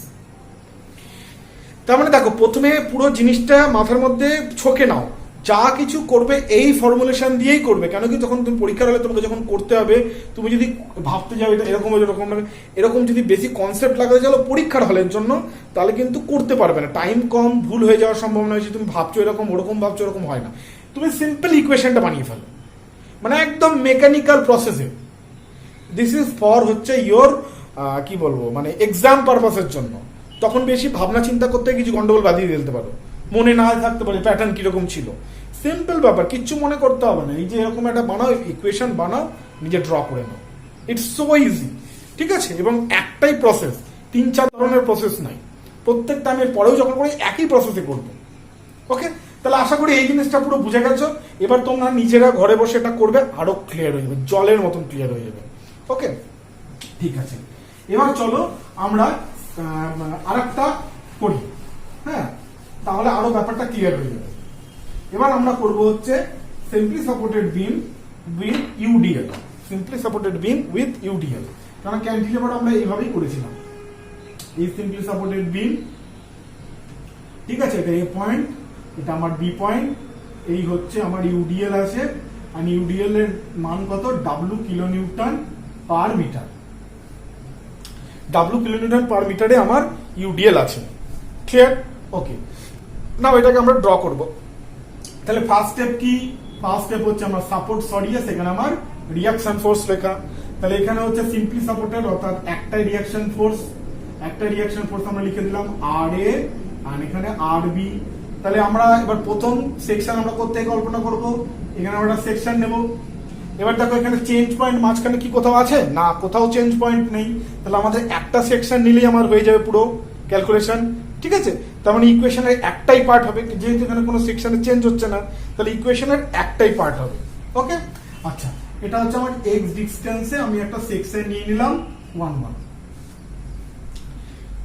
[SPEAKER 1] তার মানে দেখো, প্রথমে পুরো জিনিসটা মাথার মধ্যে ছকে নাও, যা কিছু করবে এই ফর্মুলেশন দিয়েই করবে। কেন কি যখন তুমি পরীক্ষার হলে তোমাকে যখন করতে হবে, তুমি যদি ভাবতে যাও এটা এরকম এরকম যদি বেশি কনসেপ্ট লাগাতে চলো পরীক্ষার হলের জন্য, তাহলে কিন্তু করতে পারবে না, টাইম কম, ভুল হয়ে যাওয়ার সম্ভাবনা হয়েছে। তুমি ভাবছো এরকম, ওরকম ভাবছো, এরকম হয় না। তুমি সিম্পল ইকুয়েশনটা বানিয়ে ফেলো, মানে একদম মেকানিক্যাল প্রসেসে। দিস ইজ ফর হচ্ছে ইয়োর কি বলবো, মানে এক্সাম পারপাসের জন্য। তখন বেশি ভাবনা চিন্তা করতে কিছু গন্ডগোল বাঁধিয়ে দিতে পারো, মনে না থাকতে পারে প্যাটার্ন কিরকম ছিল। সিম্পল ব্যাপার, কিচ্ছু মনে করতে হবে না। এই যে এরকম একটা বানাও, ইকুয়েশন বানাও, নিজে ড্র করে নাও, ইটস সো ইজি। ঠিক আছে, এবং একটাই প্রসেস, 3-4 ধরনের প্রসেস নাই। প্রত্যেকটা আমি পরেও যখন করি একই প্রসেসে করবো। ওকে, তাহলে আশা করি এই জিনিসটা পুরো বুঝে গেছো। এবার তোমরা নিজেরা ঘরে বসে এটা করবে, আরো ক্লিয়ার হয়ে যাবে, জলের মতন ক্লিয়ার হয়ে যাবে। ওকে, ঠিক আছে। এবার চলো আমরা আরেকটা করি, হ্যাঁ, তাহলে আরো ব্যাপারটা ক্লিয়ার হয়ে যাবে। এবার আমরা করব হচ্ছে simply supported beam with UDL. Simply supported beam with UDL, কারণ ক্যান্টিলিভার আমরা এইভাবেই করেছিলাম। এই সিম্পলি সাপোর্টেড বিম, ঠিক আছে, এটা এ পয়েন্ট, এটা আমার বি পয়েন্ট, এই হচ্ছে আমার ইউডিএল আছে, আর ইউডিএল এর মান কত, W kilonewton per metre. W kilonewton per মিটারে আমার ইউডিএল আছে। ক্লিয়ার? ওকে, নাও এটাকে আমরা ড্র করব। তাহলে ফার্স্ট স্টেপ কি, ফার্স্ট স্টেপ হচ্ছে আমরা সাপোর্ট সরিয়ে সেখানে আমার রিঅ্যাকশন ফোর্স লেখা। তাহলে এখানে হচ্ছে সিম্পলি সাপোর্টেড, অর্থাৎ একটাই রিঅ্যাকশন ফোর্স, আমরা লিখে দিলাম RA, আর এখানে RB। তাহলে আমরা এবার প্রথম সেকশন আমরা করতে কল্পনা করব, এখানে আমরা সেকশন নেব। এবার দেখো এখানে চেঞ্জ পয়েন্ট মাঝখানে কি কোথাও আছে না, কোথাও চেঞ্জ পয়েন্ট নেই। তাহলে আমাদের একটা সেকশন নিলেই আমার হয়ে যাবে পুরো ক্যালকুলেশন। ঠিক আছে, তার মানে ইকুয়েশনের একটাই পার্ট হবে, যেহেতু এখানে কোনো সেকশনে চেঞ্জ হচ্ছে না, তাহলে ইকুয়েশনের একটাই পার্ট হবে। ওকে, আচ্ছা, এটা হচ্ছে আমার এক্স ডিস্টেন্সে আমি একটা সেকশন নিয়ে নিলাম 1 1।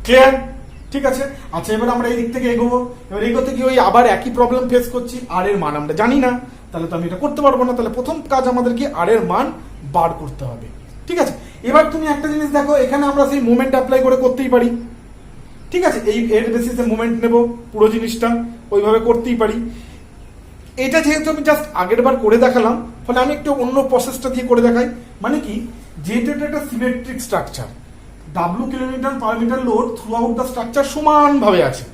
[SPEAKER 1] ক্লিয়ার? ঠিক আছে, আচ্ছা, এবার আমরা এই দিক থেকে এগোবো। এবার এগোতে গিয়ে ওই আবার একই প্রবলেম ফেস করছি, আর এর মান আমরা জানি না, তাহলে তো আমি এটা করতে পারবো না। তাহলে প্রথম কাজ আমাদেরকে আর এর মান বার করতে হবে। ঠিক আছে, এবার তুমি একটা জিনিস দেখো, এখানে আমরা সেই মোমেন্ট অ্যাপ্লাই করে করতেই পারি। ঠিক আছে, এই এর বেসিসে মোমেন্ট নেব, পুরো জিনিসটা ওইভাবে করতেই পারি। এটা যেহেতু আমি জাস্ট আগের বার করে দেখালাম, ফলে আমি একটু অন্য প্রসেসটা দিয়ে করে দেখাই। মানে কি, যেহেতু এটা একটা symmetric structure, W kilometre per metre load throughout the structure সমানভাবে আছে,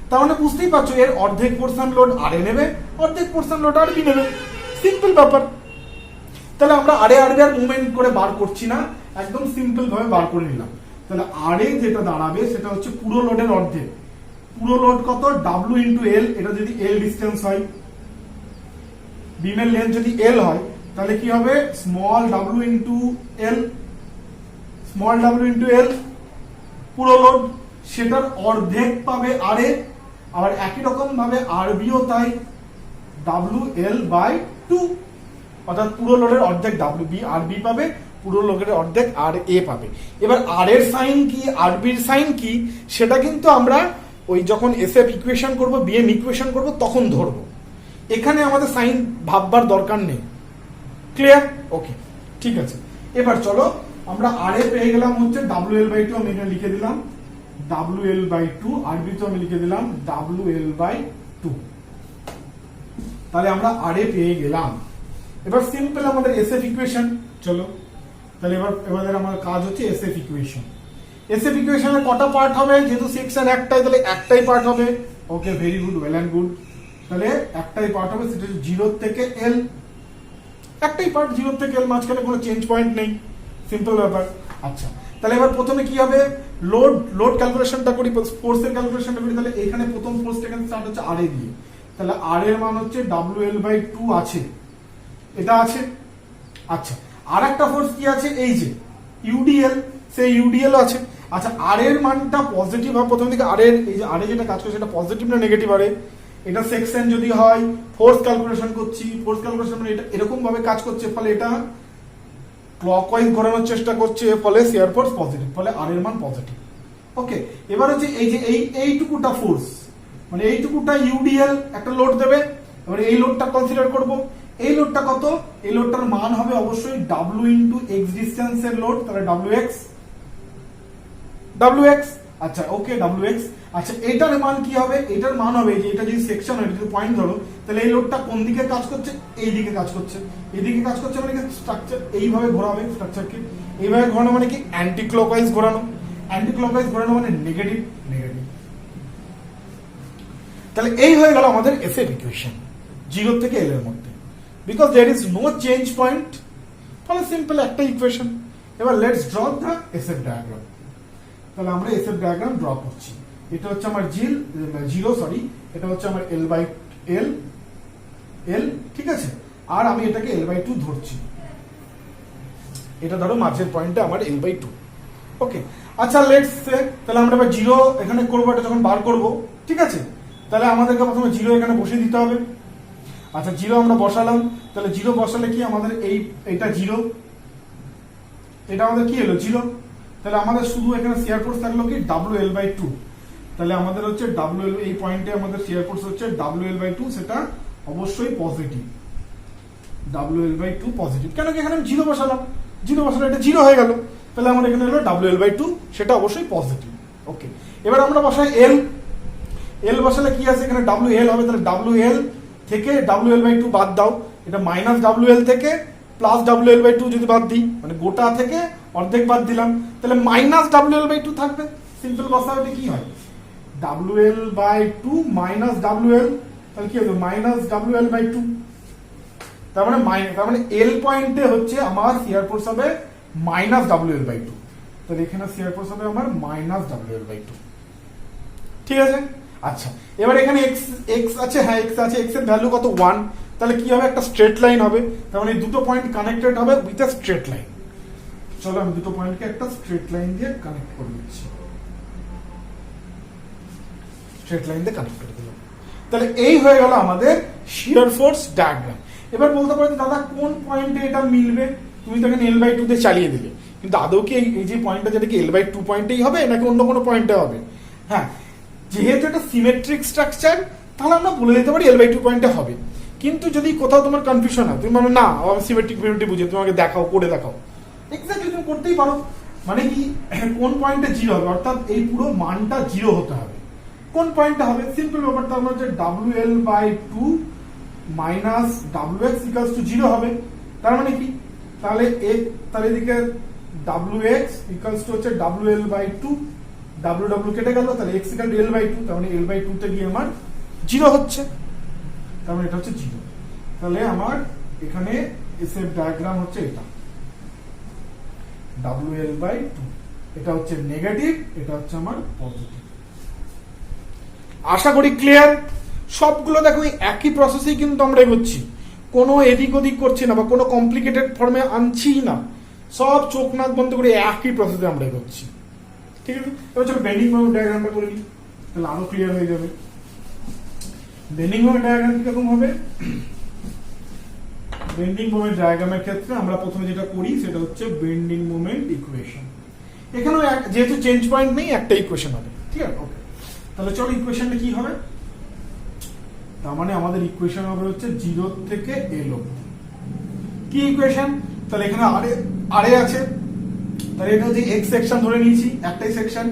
[SPEAKER 1] তার মানে বুঝতেই পারছো এর অর্ধেক পোর্শন লোড RA নেবে, অর্ধেক পোর্শন লোড RB নেবে। সিম্পল ব্যাপার। তাহলে আমরা আরে আর মুভমেন্ট করে বার করছি না, একদম সিম্পল ভাবে বার করে নিলাম। তাহলে আরে যেটা দাঁড়াবে সেটা হচ্ছে পুরো লোডের অর্ধেক। পুরো লোড কত? W into L. এটা যদি এল ডিস্টেন্স হয়, বিমের লেন্থ যদি এল হয়, তাহলে কি হবে? Small W into L, small W into L পুরো লোড, সেটার অর্ধেক পাবে আরে। আবার একই রকম ভাবে আরবিও তাই, ডাব্লিউ এল বাই 2, অর্থাৎ পুরো লোডের অর্ধেক ডাব্লিউ বি আর বি পাবে, পুরো লোডের অর্ধেক আর এ পাবে। এবার আর এর সাইন কি, আর বির সাইন কি, সেটা কিন্তু আমরা ওই যখন এসএফ ইকুয়েশন করব, বিএম ইকুয়েশন করব, তখন ধরবো। এখানে আমাদের সাইন ভাববার দরকার নেই। ক্লিয়ার? ওকে, ঠিক আছে। এবার চলো আমরা আর এ পেয়ে গেলাম হচ্ছে ডাব্লিউ এল বাই 2, আমি এখানে লিখে দিলাম ডাব্লিউ এল বাই 2, আর বি তো আমি লিখে দিলাম ডাব্লিউ এল বাই 2। তাহলে আমরা আর এ পেয়ে গেলাম। এবার সিম্পল আমাদের এসএফ ইকুয়েশন। চলো তাহলে এবার আমার কাজ হচ্ছে এসএফ ইকুয়েশন। এসএফ ইকুয়েশনের কটা পার্ট হবে? যেহেতু সেকশন একটাই, তাহলে একটাই পার্ট হবে। Okay, very good, well and good. তাহলে একটাই পার্ট হবে, সেটা 0 থেকে এল, একটাই পার্ট 0 থেকে এল, মাঝখানে কোনো চেঞ্জ পয়েন্ট নেই, সিম্পল ব্যাপার। আচ্ছা, তাহলে এবার প্রথমে কি হবে? লোড ক্যালকুলেশনটা করি, ফোর্সের ক্যালকুলেশনটা করি। তাহলে এখানে প্রথম ফোর্সটা এখানে স্টার্ট হচ্ছে আর এ দিয়ে। তাহলে আর এর মান হচ্ছে ডাব্লিউ এল বাই 2 আছে, এটা আছে। আচ্ছা, আর একটা ফোর্স কি আছে? এই যে ইউডিএল, সেই ইউডিএল আছে। আচ্ছা, আর এর মানটা পজিটিভ হবে প্রথম দিকে। আর এর এই যে আর এ যেটা কাজ করছে সেটা পজিটিভ না নেগেটিভ? আরে এটা সেকশন যদি হয়, ফোর্স ক্যালকুলেশন করছি, ফোর্স ক্যালকুলেশন মানে এটা এরকম ভাবে কাজ করছে, ফলে এটা ক্লকওয়াইজ ঘোরানোর চেষ্টা করছে, ফলে শিয়ার ফোর্স পজিটিভ, ফলে আর এর মান পজিটিভ। ওকে, এবার হচ্ছে এই যে এইটুকুটা ফোর্স, মানে এইটুকুটা ইউডিএল একটা লোড দেবে। এবার এই লোডটা কনসিডার করব। এই লোডটা কত? এই লোডটার মান হবে অবশ্যই ডাব্লিউ ইন্টু এক্স ডিস্টেন্সের লোড, তাহলে ডাব্লিউ এক্স। আচ্ছা, ওকে, ডাব্লিউ এক্স। আচ্ছা, এটার মান কি হবে? এটার মান হবে যে এটা যদি সেকশন হয়, যদি পয়েন্ট ধরো, তাহলে এই লোডটা কোন দিকে কাজ করছে? এই দিকে কাজ করছে। এইদিকে কাজ করছে মানে কি? স্ট্রাকচার এইভাবে ঘোরাবে, স্ট্রাকচারকে এইভাবে ঘোরানো মানে কি? অ্যান্টি ক্লকওয়াইজ ঘোরানো। অ্যান্টি ক্লকওয়াইজ ঘোরানো মানে নেগেটিভ। তাহলে এই হয়ে গেল আমাদের এসএফ ইকুয়েশন 0 থেকে এল এর মধ্যে, because there is no change point, ফলে সিম্পল একটা ইকুয়েশন। এবার let's draw the SF diagram. তাহলে আমরা এসএফ ডায়াগ্রাম ড্র করছি। এটা হচ্ছে আমার জিরো, এটা হচ্ছে আমার এল বাই এল, ঠিক আছে। আর আমি এটাকে এল বাই 2 ধরছি, এটা ধরো মাঝের পয়েন্টে আমার এল বাই 2। ওকে, আচ্ছা, লেটস সে তাহলে আমরা এবার 0 এখানে করবো, এটা যখন বার করবো, ঠিক আছে। তাহলে আমাদেরকে প্রথমে 0 এখানে বসিয়ে দিতে হবে। আচ্ছা, 0 আমরা বসালাম। তাহলে 0 বসালে কি আমাদের এইটা 0, এটা আমাদের কি হলো? 0। তাহলে আমাদের শুধু এখানে শিয়ার ফোর্স থাকলো কি? W L by 2। তাহলে আমাদের হচ্ছে ডাব্লিউ এল, এই পয়েন্টে আমাদের শিয়ার ফোর্স হচ্ছে ডাব্লিউ এল বাই 2, সেটা অবশ্যই positive. W L by 2 positive, কেন কি? এখানে আমি 0 বসালাম, 0 বসালে এটা 0 হয়ে গেল। তাহলে আমার এখানে হলো ডাব্লিউ এল বাই 2, সেটা অবশ্যই পজিটিভ। ওকে, এবার আমরা বসাই এল বসালে কি আছে? এখানে ডাব্লিউ এল হবে। তাহলে ডাব্লিউ এল থেকে ডাব্লিউ এল বাই 2 বাদ দাও, এটা মাইনাস ডাব্লিউ এল থেকে প্লাস ডাব্লিউ এল বাই 2 যদি বাদ দিই, মানে গোটা থেকে অর্ধেক বাদ দিলাম, তাহলে মাইনাস ডাব্লিউ এল বাই 2 থাকবে। সিম্পল বসাতে কি হয়? W L by 2 minus W L, তাহলে কি হবে? Minus W L by 2। তার মানে এল পয়েন্টে হচ্ছে আমার শিয়ার ফোর্স হবে মাইনাস ডাব্লিউ এল বাই 2। তাহলে এখানে শিয়ার ফোর্স হবে আমার মাইনাস ডাব্লিউ এল বাই 2, ঠিক আছে। আচ্ছা, এবার এখানে এক্স আছে, হ্যাঁ এক্স আছে, এক্স এর ভ্যালু কত? 1। তাহলে কি হবে? একটা স্ট্রেট লাইন হবে। তার মানে দুটো পয়েন্ট কানেক্টেড হবে উইথ আ স্ট্রেট লাইন। চলো আমি দুটো পয়েন্টকে একটা স্ট্রেট লাইন দিয়ে কানেক্ট করে দিচ্ছি, স্ট্রেট লাইন দিয়ে কানেক্ট করে দিলাম। তাহলে এই হয়ে গেল আমাদের শিয়ার ফোর্স ডায়াগ্রাম। এবার বলতে পারো দাদা কোন পয়েন্টে এটা মিলবে? তুমি তো এখানে এল বাই 2 দিয়ে চালিয়ে দিলে, কিন্তু আদৌ কি এই যে পয়েন্টটা, যেটা কি এল বাই 2 পয়েন্টেই হবে নাকি অন্য কোনো পয়েন্টে হবে? হ্যাঁ, যেহেতু এটা সিমেট্রিক স্ট্রাকচার, তাহলে আমরা বলে দিতে পারি এল বাই 2 পয়েন্টে হবে। কিন্তু যদি কোথাও তোমার কনফিউশন হয়, তুমি মানে না সিমেট্রিক বুঝে তোমাকে দেখাও, করে দেখাও, এক্স্যাক্টলি তুমি করতেই পারো। মানে কি, কোন পয়েন্টে 0 হবে, অর্থাৎ এই পুরো মানটা 0 হতে হবে। কোন পয়েন্টে হবে? সিম্পল ব্যাপার, তার মানে W L by 2 minus W X equals to 0 হবে। তার মানে কি? তাহলে এদিকে ডাব্লিউ এক্স ইকুয়ালস টু হচ্ছে W L by 2, W W কেটে গেল, তাহলে X equal to L by 2, তার মানে এল বাই 2 তে গিয়ে আমার 0 হচ্ছে, তার মানে এটা হচ্ছে 0। তাহলে আমার এখানে এসএফ ডায়াগ্রাম হচ্ছে এটা WL/2, এটা হচ্ছে নেগেটিভ, এটা হচ্ছে আমার পজিটিভ। আশা করি ক্লিয়ার। সবগুলো দেখো একই প্রসেসেই কিন্তু আমরা এগোচ্ছি, কোনো এদিক ওদিক করছি না বা কোনো কমপ্লিকেটেড ফর্মে আনছি না, সব চোখ নাক বন্ধ করে একই প্রসেসে আমরা এগোচ্ছি। ঠিক আছে, এবার চলো বেন্ডিং মোমেন্ট ডায়াগ্রামটা করে নিই, তাহলে আরো ক্লিয়ার হয়ে যাবে। বেন্ডিং মোমেন্ট ডায়াগ্রাম কিরকম হবে? বেন্ডিং মোমেন্ট ডায়াগ্রামের ক্ষেত্রে আমরা প্রথমে যেটা করি সেটা হচ্ছে বেন্ডিং মোমেন্ট ইকুয়েশন। এখানেও যেহেতু চেঞ্জ পয়েন্ট নেই, একটা ইকুয়েশন হবে। ঠিক আছে, ওকে, তাহলে চলো ইকুয়েশনটা কি হবে। তার মানে আমাদের ইকুয়েশন হবে হচ্ছে 0 থেকে L অবধি। কি ইকুয়েশন? তাহলে এখানে আরে আছে, তাহলে এটা হচ্ছে x সেকশন ধরে নিয়েছি, একটাই সেকশন।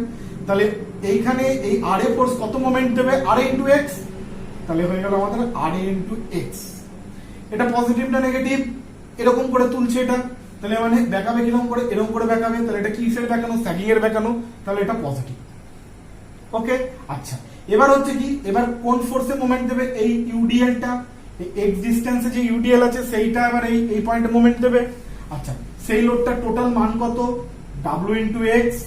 [SPEAKER 1] তাহলে এইখানে এই আরে ফোর্স কত মোমেন্ট দেবে? আরে ইনটু x, তাহলে হয়ে গেল আমাদের আরে ইনটু x। এটা পজিটিভ না নেগেটিভ? এরকম করে তুলছে এটা, তাহলে মানে দেখাবে কিরকম করে? এরকম করে দেখাবে। তাহলে এটা কিসের দেখানো? স্যাগিং এর দেখানো, তাহলে এটা পজিটিভ। ওকে, আচ্ছা, এবার হচ্ছে কি, এবার কোন ফোর্সে মোমেন্ট দেবে? এই ইউডিএলটা, এই এক্স ডিসটেন্সে যে ইউডিএল আছে সেইটা এবার এই পয়েন্টে মোমেন্ট দেবে। আচ্ছা, সেই লোডটা টোটাল মান কত? W into x.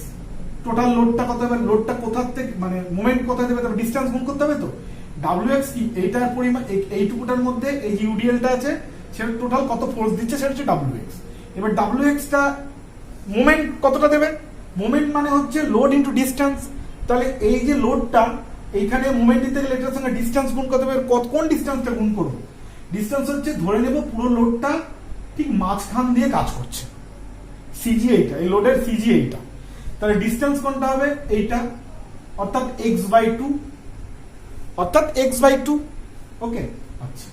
[SPEAKER 1] টোটাল লোডটা কত? এবার লোডটা কোথার থেকে, মানে মোমেন্ট কোথায় দেবে? তবে ডিসটেন্স গুণ করতে হবে তো। WX কি? এইটার পরিমাণ, এইটুকুটার মধ্যে এই ইউডিএলটা আছে, সেটা টোটাল কত ফোর্স দিচ্ছে সেটা হচ্ছে WX। এবার WX টা মোমেন্ট কতটা দেবে? মোমেন্ট মানে হচ্ছে লোড ইনটু ডিসটেন্স। তাহলে এই যে লোডটা, এইখানে মোমেন্ট দিতে গেলে এটার সঙ্গে ডিসটেন্স গুণ করতে হবে। কোন ডিসটেন্সটা গুণ করবো? ডিসটেন্স হচ্ছে ধরে নেব পুরো লোডটা ঠিক মাঝখান দিয়ে কাজ করছে, সিজি এইটা, এই লোডের সিজি এইটা। তাহলে ডিসটেন্স কোনটা হবে? এইটা, অর্থাৎ x/2, অর্থাৎ x/2। ওকে, আচ্ছা,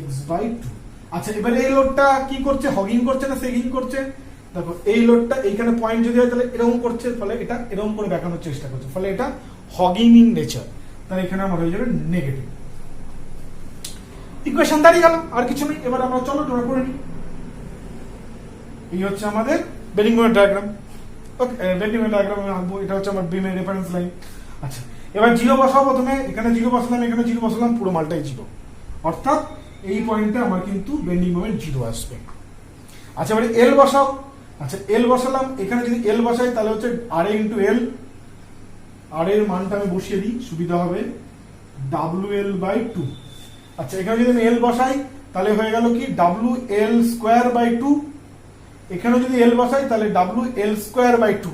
[SPEAKER 1] x/2। আচ্ছা, এবারে এই লোডটা কি করছে? হগিং করছে না সেগিং করছে? দেখো এই লোডটা এইখানে পয়েন্ট যদি হয় তাহলে এরকম করছে, ফলে এটা এরকম করে দেখানোর চেষ্টা করছে, ফলে এটা হগিং ইন নেচার। তাহলে এখানে আমার হয়ে যাবে নেগেটিভ। ইকুয়েশন দাঁড়িয়ে গেল, আর কিছু নেই। এবার আমরা চলো ড্র করে নিই। এই হচ্ছে আমাদের বেন্ডিং মোমেন্ট ডায়াগ্রাম। ওকে, বেন্ডিং মোমেন্ট ডায়াগ্রাম আমি আঁকবো। এটা হচ্ছে আমার বিমের রেফারেন্স লাইন। আচ্ছা, এবার 0 বসাও। প্রথমে এখানে 0 বসালাম, এখানে 0 বসালাম, পুরো মালটাই 0, অর্থাৎ এই পয়েন্টে আমার কিন্তু বেন্ডিং মোমেন্ট 0 আসবে। আচ্ছা, এবারে L বসাও। আচ্ছা, L বসালাম, এখানে যদি L বসাই তাহলে হচ্ছে RA ইনটু L। আর এর মানটা আমি বসিয়ে দিই, সুবিধা হবে, WL/2। আচ্ছা, এখানে যদি আমি L বসাই তাহলে হয়ে গেল কি? WL²/2। এখানে যদি L বসাই তাহলে WL²/2,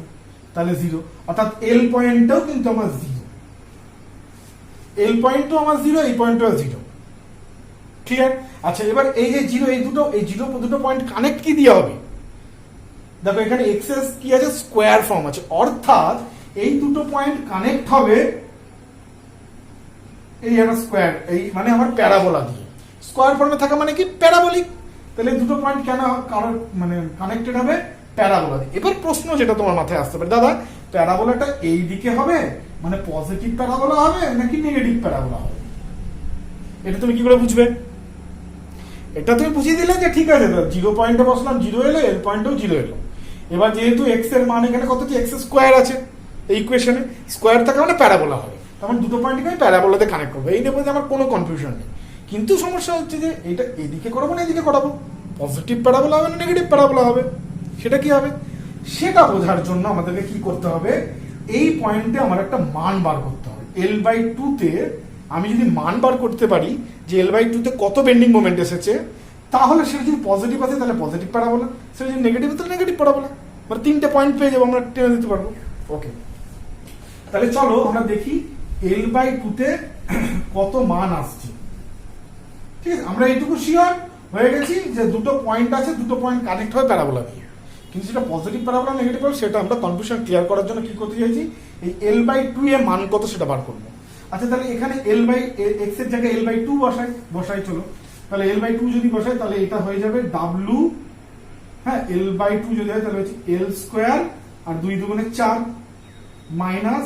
[SPEAKER 1] তাহলে 0, অর্থাৎ L পয়েন্টটাও কিন্তু আমার 0। L পয়েন্টও আমার 0, এই পয়েন্টও 0। ক্লিয়ার? আচ্ছা, এবার এই যে 0, এই দুটো পয়েন্ট কানেক্ট কি দিয়ে হবে? দেখো এখানে এক্সেস কি আছে? স্কোয়ার ফর্ম আছে, অর্থাৎ এই দুটো পয়েন্ট কানেক্ট হবে এই একটা স্কোয়ার, এই মানে আমার প্যারাবোলা দিয়ে। স্কোয়ার ফর্মে থাকা মানে কি? প্যারাবোলিক। তাহলে দুটো পয়েন্ট কেন মানে কানেক্টেড হবে? প্যারাবোলা দিয়ে। এবার প্রশ্ন যেটা তোমার মাথায় আসতে পারে, দাদা প্যারাবোলাটা এই দিকে হবে, মানে পজিটিভ প্যারাবোলা হবে নাকি নেগেটিভ প্যারাবোলা হবে? এটা তুমি কি করে বুঝবে? এটা তুমি বুঝিয়ে দিলে যে ঠিক আছে, 0 পয়েন্টে বসলাম, 0 এলো, L পয়েন্টেও 0 এলো। এবার যেহেতু এক্স এর মান এখানে কত? এক্স স্কোয়ার আছে এই ইকুয়েশনে, স্কোয়ার থাকা মানে প্যারাবোলা হবে। তখন দুটো পয়েন্টকে আমি প্যারাবোলাতে কানেক্ট করবো, এই নেবো, আমার কোনো কনফিউশন নেই। কিন্তু সমস্যা হচ্ছে যে এটা এদিকে করাবো না এদিকে করাবো, পজিটিভ প্যারাবোলা হবে না নেগেটিভ প্যারাবোলা হবে, সেটা কি হবে? সেটা বোঝার জন্য আমাদেরকে কি করতে হবে? এই পয়েন্টে আমার একটা মান বার করতে হবে। L/2 তে আমি যদি মান বার করতে পারি যে L/2 তে কত বেন্ডিং মোমেন্ট এসেছে, তাহলে সেটা যদি পজিটিভ আছে তাহলে পজিটিভ প্যারাবোলা, সেটা যদি নেগেটিভ তাহলে নেগেটিভ প্যারাবোলা। মানে 3টে পয়েন্ট পেয়ে যাবো, আমরা টেনে দিতে পারবো। ওকে, তাহলে চলো আমরা দেখি L/2 তে কত মান আসছে। ঠিক আছে, আমরা এইটুকু শিওর হয়ে গেছি যে দুটো পয়েন্ট আছে, দুটো পয়েন্ট কানেক্ট হয় প্যারাবোলা দিয়ে। কিন্তু সেটা পজিটিভ প্যারাবোলা নেগেটিভ প্যারাবোলা সেটা আমরা কনফিউশন ক্লিয়ার করার জন্য কি করতে চাইছি? এই L/2 এর মান কত সেটা বার করবো। আচ্ছা, তাহলে এখানে X এর জায়গায় L/2 বসাই চলো। তাহলে L/2 যদি বসাই তাহলে এটা হয়ে যাবে W, হ্যাঁ, L/2 যদি হয় তাহলে হচ্ছে L² আর 2 দুগুণে 4 মাইনাস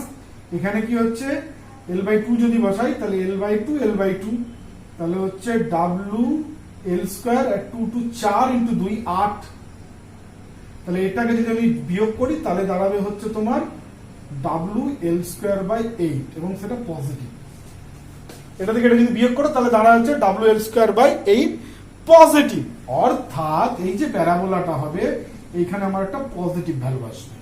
[SPEAKER 1] এখানে কি হচ্ছে L/2 যদি বসাই তাহলে L/2 তাহলে হচ্ছে W L² আর 2 টু 4 ইন্টু 2 8। তাহলে এটাকে যদি আমি বিয়োগ করি তাহলে দাঁড়াবে হচ্ছে তোমার WL²/8 এবং সেটা পজিটিভ। এটা থেকে এটা যদি বিয়োগ করো তাহলে দাঁড়া হচ্ছে WL²/8 পজিটিভ। অর্থাৎ এই যে প্যারাবোলাটা হবে এইখানে আমার একটা পজিটিভ ভ্যালু আসবে,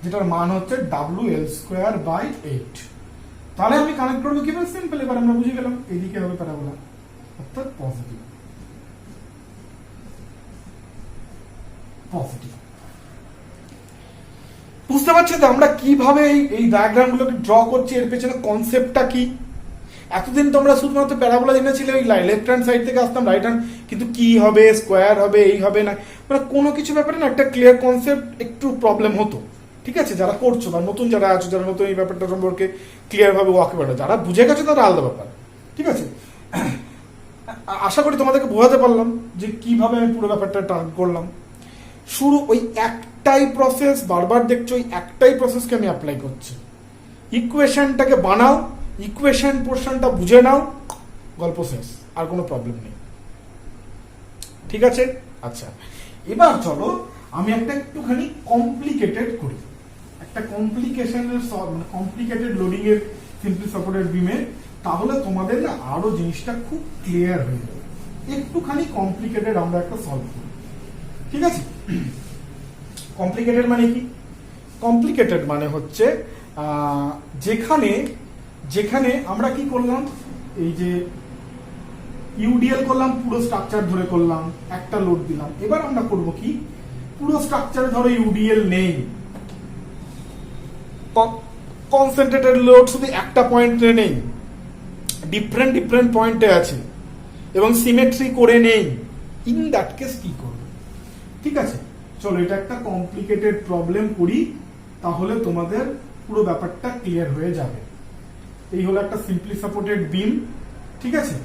[SPEAKER 1] যেটার মান হচ্ছে WL²/8। তাহলে আমি কানেক্ট করবো কিভাবে? সিম্পল, এবার আমরা বুঝে গেলাম এদিকে হবে প্যারাবোলা, অর্থাৎ পজিটিভ। বুঝতে পারছি তো আমরা কিভাবে এই ডায়াগ্রাম গুলোকে ড্র করছি, এর পেছনে কনসেপ্টটা কি? এতদিন তো আমরা শুধুমাত্র প্যারাবোলা জেনেছিলে, ওই লেফট হ্যান্ড সাইড থেকে আসতাম রাইট হ্যান্ড, কিন্তু কি হবে, স্কোয়ার হবে, এই হবে না, মানে কোনো কিছু ব্যাপারে না একটা ক্লিয়ার কনসেপ্ট একটু প্রবলেম হতো। ঠিক আছে, যারা করছো বা নতুন যারা আছো, যারা নতুন এই ব্যাপারটা সম্পর্কে ক্লিয়ার ভাবে ওয়াকিবহাল, যারা বুঝে গেছো তারা আলাদা ব্যাপার। ঠিক আছে, আশা করি তোমাদেরকে বোঝাতে পারলাম যে কিভাবে আমি পুরো ব্যাপারটা টার্ন করলাম। শুরু ওই একটাই প্রসেস, বারবার দেখছো ওই একটাই প্রসেসকে আমি অ্যাপ্লাই করছি। ইকুয়েশনটাকে বানাও, ইকুয়েশন পোর্শনটা বুঝে নাও, গল্প শেষ, আর কোনো প্রবলেম নেই। ঠিক আছে, আচ্ছা এবার চলো আমি একটা একটুখানি কমপ্লিকেটেড করি, একটা কমপ্লিকেটেড লোডিং এর সিম্পলি সাপোর্টেড বিমে, তাহলে তোমাদের না আরো জিনিসটা খুব ক্লিয়ার হয়ে যাবে। একটুখানি কমপ্লিকেটেড আমরা একটা সলভ করি। ঠিক আছে, কমপ্লিকেটেড মানে কি? কমপ্লিকেটেড মানে হচ্ছে যেখানে যেখানে আমরা কি করলাম, এই যে ইউডিএল করলাম, পুরো স্ট্রাকচার ধরে করলাম, একটা লোড দিলাম। এবার আমরা করব কি, পুরো স্ট্রাকচারে ধরো ইউডিএল নেই, কনসেন্ট্রেটেড লোড শুধু একটা পয়েন্টে নেই, ডিফারেন্ট ডিফারেন্ট পয়েন্টে আছে এবং সিমেট্রি করে নেই। ইন দ্যাট কেস কি করবে? ঠিক আছে, চলো এটা একটা কমপ্লিকেটেড প্রবলেম করি, তাহলে তোমাদের পুরো ব্যাপারটা ক্লিয়ার হয়ে যাবে। এই হলো একটা সিম্পলি সাপোর্টেড বিম। ঠিক আছে,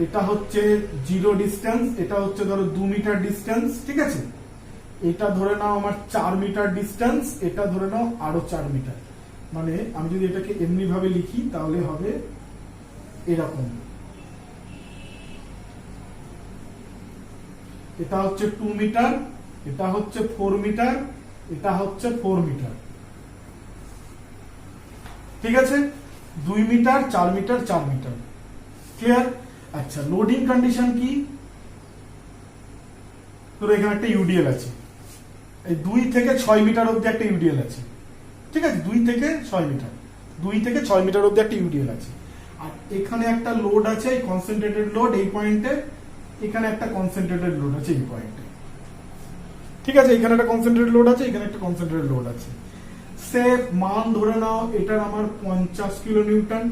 [SPEAKER 1] এটা হচ্ছে 0 ডিস্টেন্স, এটা হচ্ছে ধরো 2 মিটার ডিস্টেন্স। ঠিক আছে, এটা ধরে নাও আমার 4 মিটার ডিস্টেন্স, এটা ধরে নাও আরো 4 মিটার। মানে আমি যদি এটাকে এমনি ভাবে লিখি তাহলে হবে এরকম, এটা হচ্ছে 2 মিটার, এটা হচ্ছে 4 মিটার, এটা হচ্ছে 4 মিটার। ঠিক আছে, 2 মিটার 4 মিটার 4 মিটার। ক্লিয়ার? আচ্ছা, লোডিং কন্ডিশন কি? ধরো এখানে একটা ইউডিএল আছে, এই 2 থেকে 6 মিটার অবধি একটা ইউডিএল আছে। ঠিক আছে, 2 থেকে 6 মিটার, 2 থেকে 6 মিটার অবধি একটা ইউডিএল আছে। আর এখানে একটা লোড আছে, এই কনসেন্ট্রেটেড লোড এই পয়েন্টে, এখানে একটা কনসেন্ট্রেটেড লোড আছে এই পয়েন্টে। ঠিক আছে, এখানে একটা কনসেন্ট্রেটেড লোড আছে, এখানে একটা কনসেন্ট্রেটেড লোড আছে। সে মান ধরে নাও এটার আমার 50 কিলো নিউটন,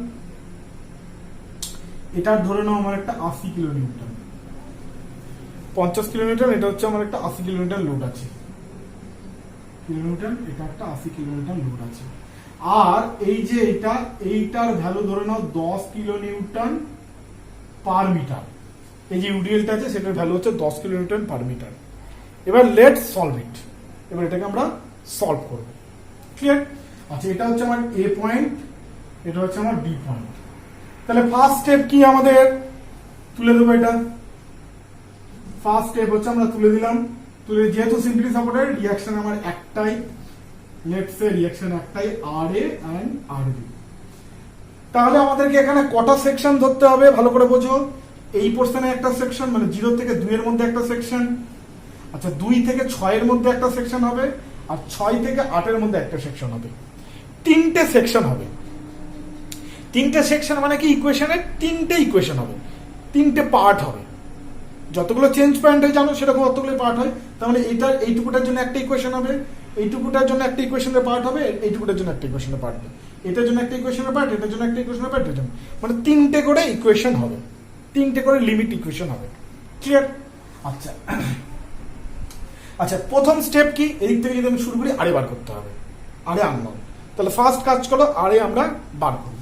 [SPEAKER 1] এটার ধরে নাও আমার একটা 80 কিলো নিউটন। 50 কিলো নিউটন, এটা হচ্ছে আমার একটা 80 কিলো নিউটন লোড আছে, কিলোমিটার, এটা একটা 80 কিলোমিটার লোড আছে। আর এই যে এইটার ভ্যালু ধরে নাও 10 কিলো নিউটন পার মিটার। এই যে ইউডিএলটা আছে সেটার ভ্যালু হচ্ছে 10 কিলো নিউটন পার মিটার। এবার লেটস সলভ ইট, এবার এটাকে আমরা সলভ করব। ক্লিয়ার? আচ্ছা, এটা হচ্ছে আমার এ পয়েন্ট, এটা হচ্ছে আমার বি পয়েন্ট। তাহলে ফার্স্ট স্টেপ কি আমাদের? তুলে দেবো এটা। ফার্স্ট স্টেপ হচ্ছে আমরা তুলে দিলাম, তুলে যেহেতু সিম্পলি সাপোর্টেড, রিঅ্যাকশন আমার একটাই, লেটস সে রিঅ্যাকশন একটাই, আর এ এন্ড আর বি। তাহলে আমাদেরকে এখানে কটা সেকশন ধরতে হবে ভালো করে বোঝো। এই পোর্শনে একটা সেকশন, মানে 0 থেকে 2 এর মধ্যে একটা সেকশন। আচ্ছা, 2 থেকে 6 এর মধ্যে একটা সেকশন হবে, আর 6 থেকে 8 এর মধ্যে একটা সেকশন হবে। 3টে সেকশন হবে। 3টে সেকশন মানে কি, ইকুয়েশনের 3টে ইকুয়েশন হবে, 3টে পার্ট হবে। যতগুলো চেঞ্জ পয়েন্ট হয় জানো সেরকম অতগুলো পার্ট হয়। তার মানে এইটুকুটার জন্য একটা ইকুয়েশন হবে, এইটুকুটার জন্য একটা ইকুয়েশনের পার্ট হবে, এইটুকুটার জন্য একটা ইকুয়েশনের পার্ট হবে, এটার জন্য একটা ইকুয়েশনের পার্ট, এটার জন্য একটা ইকুয়েশনের পার্ট, এটার জন্য, মানে 3টে করে ইকুয়েশন হবে, 3টে করে লিমিট ইকুয়েশন হবে। ক্লিয়ার? আচ্ছা আচ্ছা, প্রথম স্টেপ কি? এই থেকে যদি আমি শুরু করি, আরে বার করতে হবে, আরে আনলাম। তাহলে ফার্স্ট কাজ করো, আরে আমরা বার করি।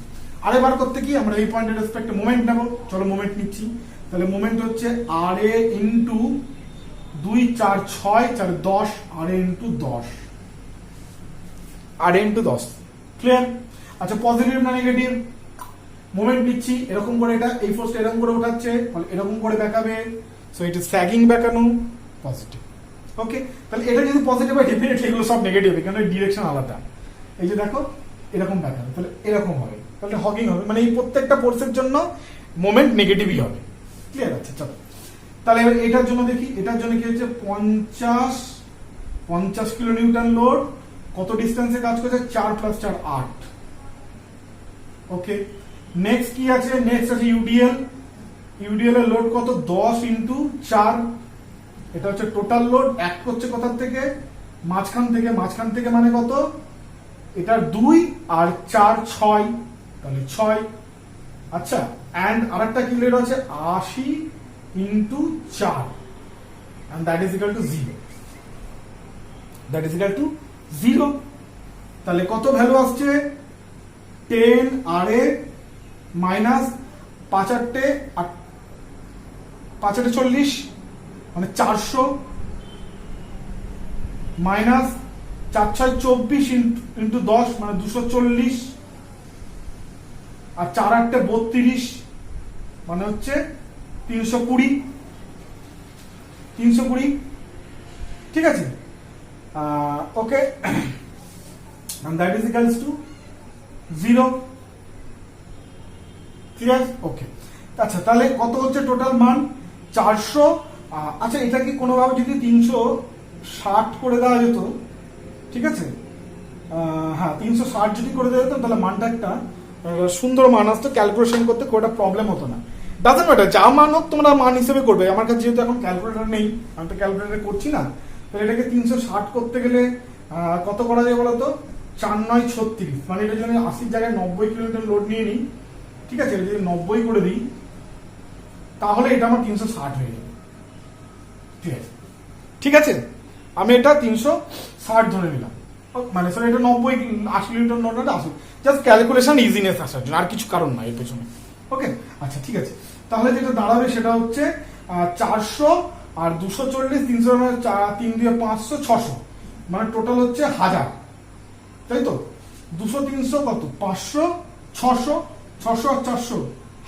[SPEAKER 1] আরে বার করতে কি আমরা এই পয়েন্টের রেসপেক্টে মোমেন্ট নেব। চলো মোমেন্ট নিচ্ছি। তাহলে মোমেন্ট হচ্ছে আর এ ইন্টু 2 4 6 4 10, আর এ ইন্টু 10, আর এ ইন্টু 10। ক্লিয়ার? আচ্ছা, পজিটিভ না নেগেটিভ? মোমেন্ট নিচ্ছি এরকম করে, এটা এই ফোর্সটা এরকম করে উঠাচ্ছে, তাহলে এরকম করে বেঁকাবে, সো ইট ইজ স্যাগিং বেঁকানো, পজিটিভ। ওকে, তাহলে এটা যদি পজিটিভ হয়, ডেফিনেটলি এগুলো সব নেগেটিভ হবে, কারণ ডিরেকশন আলাদা। এই যে দেখো এরকম বেঁকাবে, তাহলে এরকম হবে, তাহলে হগিং হবে, মানে এই প্রত্যেকটা ফোর্সের জন্য মোমেন্ট নেগেটিভই হবে। ক্লিয়ার আছে? চলো তাহলে এবার এটার জন্য দেখি, এটার জন্য কি হচ্ছে 50 কিলো নিউটন লোড, কত ডিস্টেন্সে কাজ করছে 4 + 4 8। ওকে, নেক্সট কি আছে, নেক্সট আছে ইউডিএল। ইউডিএল এর লোড কত 10 × 4, এটা হচ্ছে টোটাল লোড। এক হচ্ছে কোথা থেকে, মাঝখান থেকে, মাঝখান থেকে মানে কত, এটা 2 আর 4 6, তাহলে 6। আচ্ছা, এন্ড আরেকটা কি লোড আছে 80 × 4, and that is equal to 0, that is equal to 0। তাহলে কত ভ্যালু আসছে 10 RA মাইনাস 5 8 40 মানে 400 মাইনাস 4 6 24 × 10 মানে 240 আর 4 8 32 মানে হচ্ছে 320। ঠিক আছে, okay, and that is equals to 0। Clear? Okay, আচ্ছা তাহলে কত হচ্ছে টোটাল মান 400। আচ্ছা, এটা কি কোনোভাবে যদি 360 করে দেওয়া যেত, ঠিক আছে, হ্যাঁ 360 যদি করে দেওয়া যেত তাহলে মানটা একটা সুন্দর মান আসতো, ক্যালকুলেশন করতে খুব একটা প্রবলেম হতো না। ডাজন্ট ম্যাটার, যা মান হোক তোমরা মান হিসেবে করবে। আমার কাছে যেহেতু এখন ক্যালকুলেটর নেই, আমি তো ক্যালকুলেটর করছি না, তাহলে এটাকে 360 করতে গেলে কত করা যায় বলতো, 4 9 36, মানে এটা যদি 80 জায়গায় 90 কিলোমিটার লোড নিয়ে নিই, ঠিক আছে, যদি 90 করে দিই তাহলে এটা আমার 360 হয়ে যাবে। ঠিক আছে, ঠিক আছে, আমি এটা 360 ধরে নিলাম, মানে সরি এটা 90 80 কিলোমিটার লোড না 80, জাস্ট ক্যালকুলেশন ইজিনেস আসার জন্য, আর কিছু কারণ নাই এর পেছনে। ওকে, আচ্ছা ঠিক আছে, তাহলে যেটা দাঁড়াবে সেটা হচ্ছে 400 আর 240 300 মানে 3 দিয়ে 500 600, মানে টোটাল হচ্ছে 1000, তাই তো। 200 300 কত 500 600 600 আর 400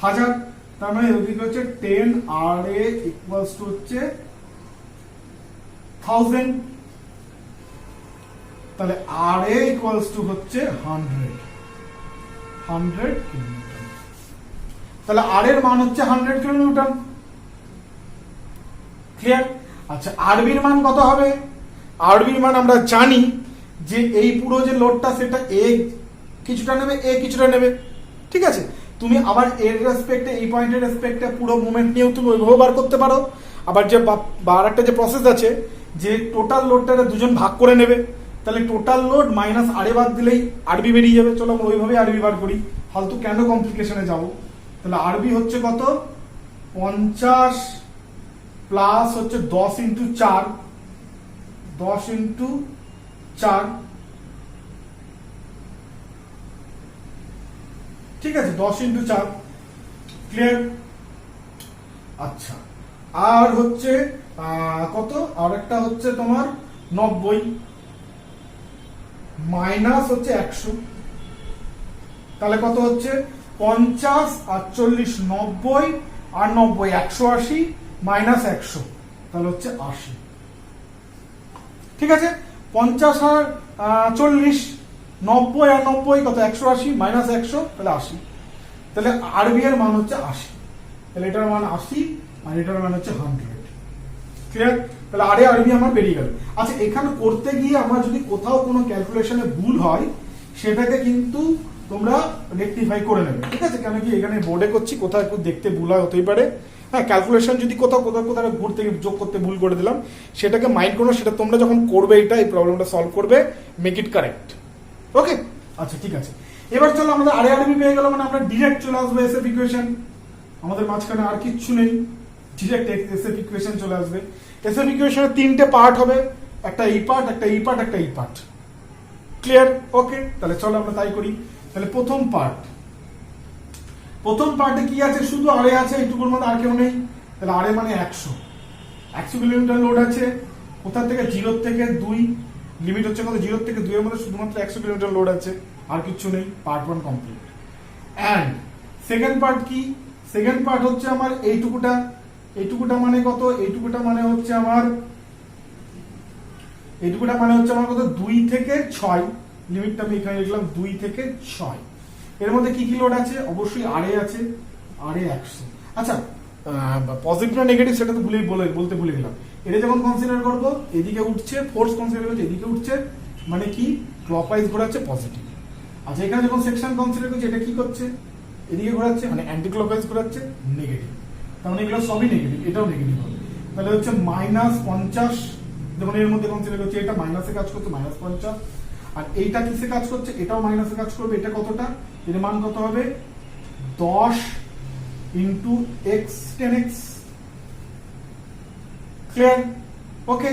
[SPEAKER 1] 1000, তার মানে এদিকে হচ্ছে 10 RA ইকুয়ালস টু হচ্ছে 1000। তাহলে RA ইকুয়ালস টু হচ্ছে 100 কিলোমিটার। তাহলে R এর মান হচ্ছে 100 কিলোমিটার। ক্লিয়ার? আচ্ছা, RB এর মান কত হবে? RB এর মান আমরা জানি যে এই পুরো যে লোডটা সেটা A কিছুটা নেবে, A কিছুটা নেবে, ঠিক আছে। তুমি আবার এর রেসপেক্টে, এই পয়েন্টের রেসপেক্টে পুরো মুভমেন্ট নিয়েও তুমি ওইভাবে বার করতে পারো। আবার যে আরেকটা যে প্রসেস আছে যে টোটাল লোডটা দুজন ভাগ করে নেবে, তাহলে টোটাল লোড মাইনাস RA বাদ দিলেই RB বেরিয়ে যাবে। চলো আমরা ওইভাবে RB বার করি, ফালতু কেন কমপ্লিকেশনে যাব। তাহলে RB হচ্ছে কত 50 প্লাস হচ্ছে 10 × 4, 10 × 4, ঠিক আছে, 10 × 4। ক্লিয়ার? আচ্ছা, আর হচ্ছে কত, আর একটা হচ্ছে তোমার 90 মাইনাস হচ্ছে 100, তাহলে কত হচ্ছে 50 আর 40 90 আর 90 180 মাইনাস 100, তাহলে হচ্ছে 80। ঠিক আছে, 50 আর 40 90 আর 90 কত 180 মাইনাস 100, তাহলে 80। তাহলে RB এর মান হচ্ছে 80, তাহলে এটার মান 80 আর এটার মান হচ্ছে 100। ক্লিয়ার? তাহলে RA RB আমার বেরিয়ে গেল। আচ্ছা, এখানে করতে গিয়ে আমার যদি কোথাও কোনো ক্যালকুলেশনে ভুল হয় সেটাকে কিন্তু তোমরা রেকটিফাই করে নেবে, ঠিক আছে। কেন কি এখানে বোর্ডে করছি, কোথাও একটু দেখতে ভুল হয় হতেই পারে। হ্যাঁ, ক্যালকুলেশন যদি কোথাও ভুল থেকে যোগ করতে ভুল করে দিলাম, সেটাকে মাইন্ড করো, সেটা তোমরা যখন করবে এটা এই প্রবলেমটা সলভ করবে, মেক ইট কারেক্ট। ওকে, আচ্ছা ঠিক আছে। এবার চলো আমাদের RA RB পেয়ে গেল, মানে আমরা ডিরেক্ট চলে আসবে SF ইকুয়েশন। আমাদের মাঝখানে আর কিচ্ছু নেই, ডিরেক্ট SF ইকুয়েশন চলে আসবে। SF ইকুয়েশনের 3টে পার্ট হবে, একটা এই পার্ট, একটা এই পার্ট, একটা এই পার্ট। ক্লিয়ার? ওকে, তাহলে চলো আমরা তাই করি। তাহলে প্রথম পার্টে কি আছে, শুধু RA আছে, এইটুকুর মধ্যে আর কেউ নেই। তাহলে RA মানে 100 কিলোমিটার লোড আছে। কোথা থেকে, 0 থেকে 2, লিমিট হচ্ছে কত 0 থেকে 2 এর মধ্যে শুধুমাত্র 100 কিলোমিটার লোড আছে, আর কিছু নেই। Part 1 complete. And second part কি, সেকেন্ড পার্ট হচ্ছে আমার এইটুকুটা মানে কত, এইটুকুটা মানে হচ্ছে আমার কত 2 থেকে 6, লিমিটটা আমি এখানে লিখলাম 2 থেকে 6। এর মধ্যে কি কি লোড আছে, অবশ্যই RA আছে, RA 100। আচ্ছা, পজিটিভ না নেগেটিভ সেটা তো বলতে ভুলে গেলাম। এটা যখন কনসিডার করবো এদিকে উঠছে, ফোর্স কনসিডার করছে এদিকে উঠছে, মানে কি ক্লকওয়াইজ ঘোরাচ্ছে পজিটিভ। আচ্ছা এখানে যখন সেকশন কনসিডার করছে এটা কি করছে, এদিকে ঘোরাচ্ছে মানে অ্যান্টি ক্লকওয়াইজ ঘোরাচ্ছে নেগেটিভ, তার মানে এগুলো সবই নেগেটিভ, এটাও নেগেটিভ হবে। তাহলে হচ্ছে -50, যেমন এর মধ্যে কনসিডার করছে এটা মাইনাসে কাজ করছে -50, আর এইটা কিসে কাজ করছে, এটাও মাইনাসে কাজ করবে। এটা কতটা, এর মান কত হবে 10 into x 10x। Clear? Okay.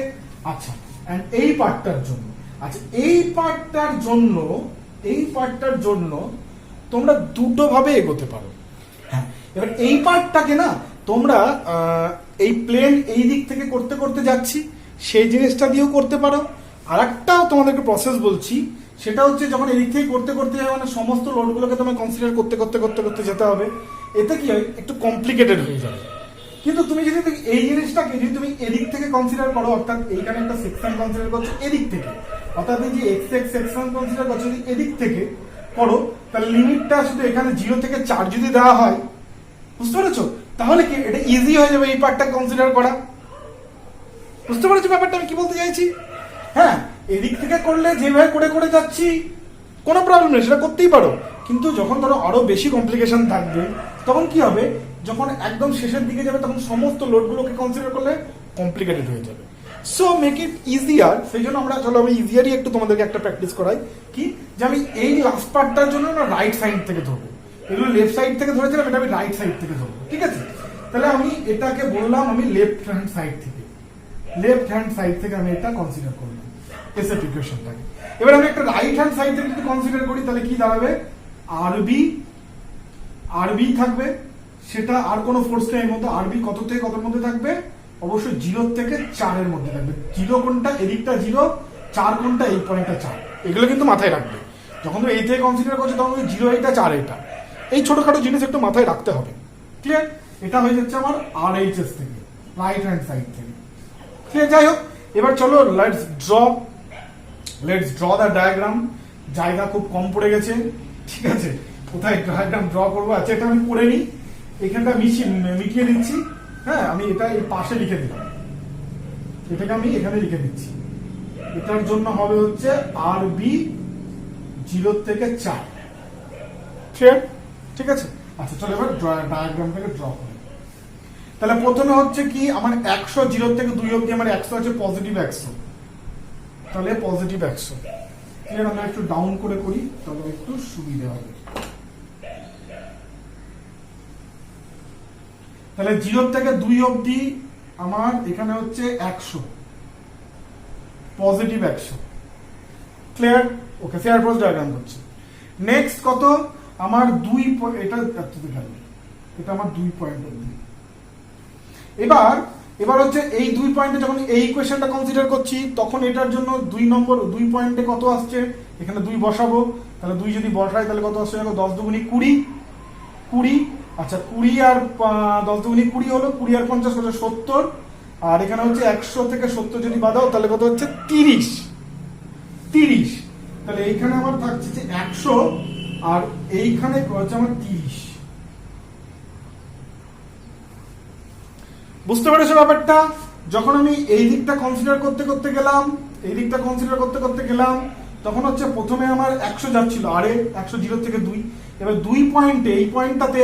[SPEAKER 1] আচ্ছা এন্ড এই পার্টটার জন্য, আচ্ছা এই পার্টটার জন্য তোমরা দুটো ভাবে এগোতে পারো। হ্যাঁ, এবার এই পার্টটাকে না তোমরা এই প্লেন এই দিক থেকে করতে করতে যাচ্ছি সেই জিনিসটা দিয়েও করতে পারো। আর একটাও তোমাদেরকে প্রসেস বলছি, সেটা হচ্ছে যখন এদিক থেকে করতে করতে যাবে মানে সমস্ত লোডগুলোকে তোমায় কনসিডার করতে করতে যেতে হবে। এতে কি হয়, একটু কমপ্লিকেটেড হয়ে যাবে। কিন্তু তুমি যদি এই জিনিসটাকে যদি তুমি এদিক থেকে কনসিডার করো, অর্থাৎ এইখানে একটা সেকশন কনসিডার করছো এদিক থেকে, অর্থাৎ এই যে এক্স এক্স সেকশন কনসিডার করছো যদি এদিক থেকে করো, তাহলে লিমিটটা শুধু এখানে 0 থেকে 4 যদি দেওয়া হয়, বুঝতে পেরেছো, তাহলে কি এটা ইজি হয়ে যাবে এই পার্টটা কনসিডার করা। বুঝতে পেরেছো ব্যাপারটা আমি কি বলতে চাইছি? হ্যাঁ, এদিক থেকে করলে যেভাবে করে করে যাচ্ছি কোনো প্রবলেম নেই, সেটা করতেই পারো। কিন্তু যখন ধরো আরো বেশি কমপ্লিকেশন থাকবে তখন কি হবে, যখন একদম শেষের দিকে যাবে তখন সমস্ত লোডগুলোকে কনসিডার করলে কমপ্লিকেটেড হয়ে যাবে। সো মেক ইট ইজিয়ার, সেই জন্য আমি ইজিয়ারই একটু তোমাদেরকে একটা প্র্যাকটিস করাই, কি যে আমি এই লাস্ট পার্টটার জন্য না রাইট সাইড থেকে ধরবো, এগুলো লেফট সাইড থেকে ধরেছিলাম, এটা আমি রাইট সাইড থেকে ধরবো। ঠিক আছে, তাহলে আমি এটাকে বললাম আমি লেফট হ্যান্ড সাইড থেকে আমি এটা কনসিডার করলাম এসএফ ইকুয়েশনটাকে। এবার আমি একটা রাইট হ্যান্ড সাইড থেকে যদি কনসিডার করি তাহলে কি দাঁড়াবে, আরবি থাকবে, সেটা আর কোনো ফোর্স নেই এর মধ্যে। আরবি কত থেকে কতর মধ্যে থাকবে, অবশ্যই 0 থেকে 4 এর মধ্যে থাকবে। 0 কোনটা, এদিকটা 0, 4 কোনটা, এই পয়েন্টটা 4। এগুলো কিন্তু মাথায় রাখবে যখন তুমি এই থেকে কনসিডার করছো, তখন 0 এইটা 4 এটা, এই ছোটখাটো জিনিস একটু মাথায় রাখতে হবে। ক্লিয়ার? এটা হয়ে যাচ্ছে আমার RHS থেকে, রাইট হ্যান্ড সাইড থেকে। ক্লিয়ার? যাই হোক, এবার চলো লেটস ড্র দ্য ডায়াগ্রাম। জায়গা খুব কম পড়ে গেছে, ঠিক আছে, কোথায় ডায়াগ্রাম ড্র করবো। আচ্ছা এটা আমি করে নিই, এখানটা মিটিয়ে দিচ্ছি। হ্যাঁ, আমি এটা এই পাশে লিখে দিলাম, এটাকে আমি এখানে লিখে দিচ্ছি। এটার জন্য হবে হচ্ছে আরবি 0 থেকে 4। ঠিক আছে। আচ্ছা চলো এবার ডায়াগ্রামটাকে ড্র করি। তাহলে প্রথমে হচ্ছে কি আমার 100, 0 থেকে 2 অবধি আমার 100 আছে, পজিটিভ 100, তাহলে পজিটিভ 100। ক্লিয়ার? আমরা একটু ডাউন করে করি তাহলে একটু সুবিধা হবে। তাহলে 0 থেকে 2 অবধি আমার এখানে হচ্ছে 100, পজিটিভ 100। ক্লিয়ার? ওকে, ফেয়ার পোস্ট ডায়াগ্রাম করছি। নেক্সট কত আমার 2, এটা আমার 2 পয়েন্ট অবধি। এবার হচ্ছে এই 2 পয়েন্টে যখন এই ইকুয়েশনটা কনসিডার করছি, তখন এটার জন্য 2 পয়েন্টে কত আসছে, এখানে 2 বসাবো। তাহলে 2 যদি বসাই তাহলে কত আসছে, 10 দুগুণী 20। আচ্ছা 20 আর 10 দুগুণী 20 হলো, 20 আর 50 কত, 70। আর এখানে হচ্ছে 100 থেকে 70 যদি বাদাও তাহলে কত হচ্ছে 30। তাহলে এইখানে আমার থাকছে যে 100 আর এইখানে হচ্ছে আমার 30। বুঝতে পেরেছো ব্যাপারটা? যখন আমি এই দিকটা কনসিডার করতে গেলাম, তখন হচ্ছে প্রথমে আমার 100 যাচ্ছিল, আরে 100 0 থেকে 2। এবার 2 পয়েন্টে, এই পয়েন্টটাতে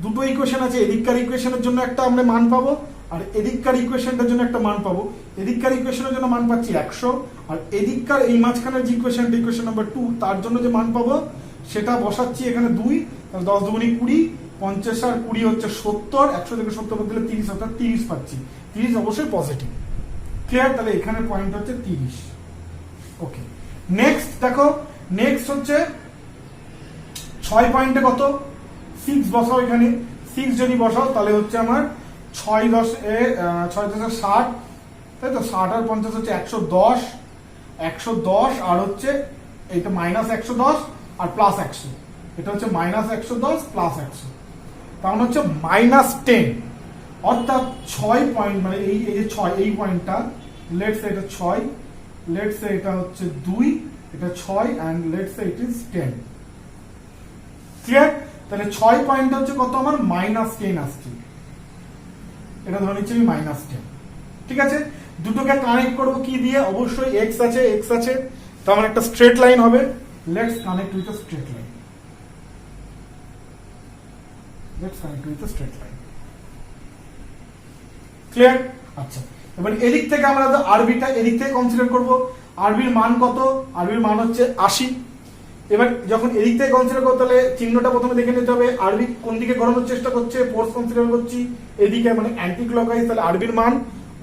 [SPEAKER 1] দুটো ইকুয়েশন আছে, এদিককার ইকুয়েশনের জন্য একটা আমরা মান পাবো, আর এদিককার ইকুয়েশনটার জন্য একটা মান পাবো। এদিককার ইকুয়েশনের জন্য মান পাচ্ছি 100, আর এদিককার এই মাঝখানের যে ইকুয়েশনটা, ইকুয়েশন নাম্বার 2, তার জন্য যে মান পাবো সেটা বসাচ্ছি এখানে 2। তাহলে 10 দুগুণী 20, 50 আর 20 হচ্ছে 70, 100 থেকে 70 বাদ দিলে 30, অর্থাৎ 30 পাচ্ছি। 30 অবশ্যই পজিটিভ। ক্লিয়ার? তাহলে এখানে পয়েন্ট হচ্ছে 30। ওকে, নেক্সট দেখো, নেক্সট হচ্ছে 6 পয়েন্টে কত, 6 বসাও। এখানে 6 যদি বসাও তাহলে হচ্ছে আমার 6 10 60, তাই তো, 60 আর 50 হচ্ছে 110 আর হচ্ছে এইটা -110 আর প্লাস 100, এটা হচ্ছে -110 প্লাস 100, তার মানে হচ্ছে -10। অর্থাৎ 6 পয়েন্ট, মানে এই যে 6, এই পয়েন্টটা লেটস সে এটা 6, লেটস সে এটা হচ্ছে 2, এটা 6 and let's say it is 10। Clear? তাহলে 6 পয়েন্ট হচ্ছে কত আমার, -10 আসছে। এটা ধরে নিচ্ছি আমি -10। ঠিক আছে, দুটোকে কানেক্ট করব কি দিয়ে? অবশ্যই x আছে, তো আমার একটা স্ট্রেট লাইন হবে। Let's connect with a straight line. Clear? আচ্ছা, এবার এদিক থেকে আমরা আরবিটা এদিক থেকে কনসিডার করব। আরবির মান কত? আরবির মান হচ্ছে 80। এবার যখন এদিক থেকে কনসিডার করতে, তাহলে চিহ্নটা প্রথমে দেখে নিতে হবে। আরবি কোন দিকে ঘোরানোর চেষ্টা করছে? ফোর্স কনসিডার করছি এদিকে, মানে অ্যান্টি ক্লকওয়াইজ। তাহলে আরবির মান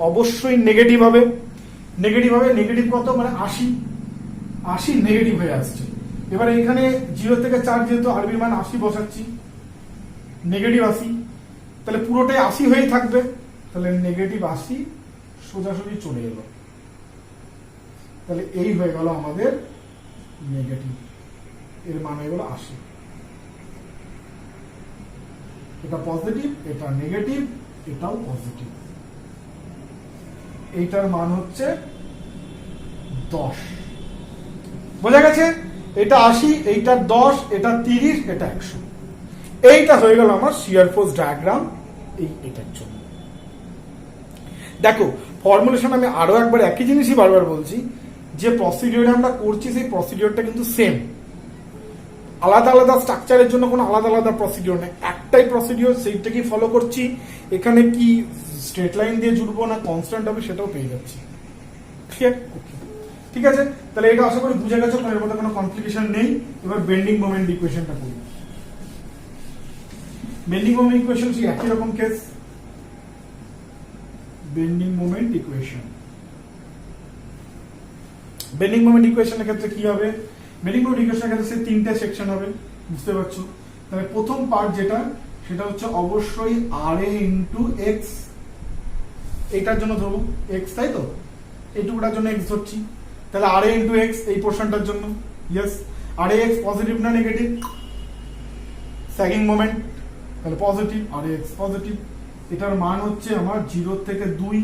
[SPEAKER 1] অবশ্যই নেগেটিভ হবে। নেগেটিভ কত? মানে 80 নেগেটিভ হয়ে আসছে। এবার এখানে 0 থেকে 4 যেহেতু আরবির মান 80 বসাচ্ছি, নেগেটিভ 80, তাহলে পুরোটাই 80 হয়েই থাকবে। তাহলে নেগেটিভ 80 সোজাসুজি চলে এলো। তাহলে এই হয়ে গেল আমাদের নেগেটিভ, এর মান হয়ে গেল 80। এটা পজিটিভ, এটা নেগেটিভ, এটাও পজিটিভ। এইটার মান হচ্ছে 10। বোঝা গেছে? এটা 80, এইটা 10, এটা 30, এটা 100। এইটা হয়ে গেল আমার শিয়ার ফোর্স ডায়াগ্রাম এটার জন্য। দেখো, ফর্মুলেশন আমি আরো একবার একই জিনিসই বারবার বলছি, যে প্রসিডিওর আমরা করছি সেই প্রসিডিওরটা কিন্তু সেম। আলাদা আলাদা স্ট্রাকচারের জন্য কোনো আলাদা আলাদা প্রসিডিওর নেই, একটাই প্রসিডিওর, সেইটাকেই ফলো করছি। এখানে কি স্ট্রেট লাইন দিয়ে জুড়বো না কনস্ট্যান্ট হবে সেটাও পেয়ে যাচ্ছি। ক্লিয়ার? ঠিক আছে, তাহলে এটা আশা করি বুঝে গেছো, এর মধ্যে কোনো কমপ্লিকেশন নেই। এবার বেন্ডিং মোমেন্ট ইকুয়েশনটা করি। বেন্ডিং মোমেন্ট ইকুয়েশন সেই একই রকম কেস। বেন্ডিং মোমেন্ট ইকুয়েশনের ক্ষেত্রে কি হবে? বেন্ডিং মোমেন্ট ইকুয়েশনের ক্ষেত্রে সেই তিনটে সেকশন হবে, বুঝতে পারছো? তাহলে প্রথম পার্ট যেটা, সেটা হচ্ছে অবশ্যই RA ইন্টু এক্স। এইটার জন্য ধরবো এক্স, তাই তো? এইটুকুটার জন্য এক্স ধরছি। তাহলে RA ইন্টু এক্স এই পোর্শনটার জন্য। ইয়েস, RA এক্স পজিটিভ না নেগেটিভ? স্যাগিং মোমেন্ট, তাহলে পজিটিভ, RA এক্স পজিটিভ। এটার মান হচ্ছে আমার 0 থেকে 2।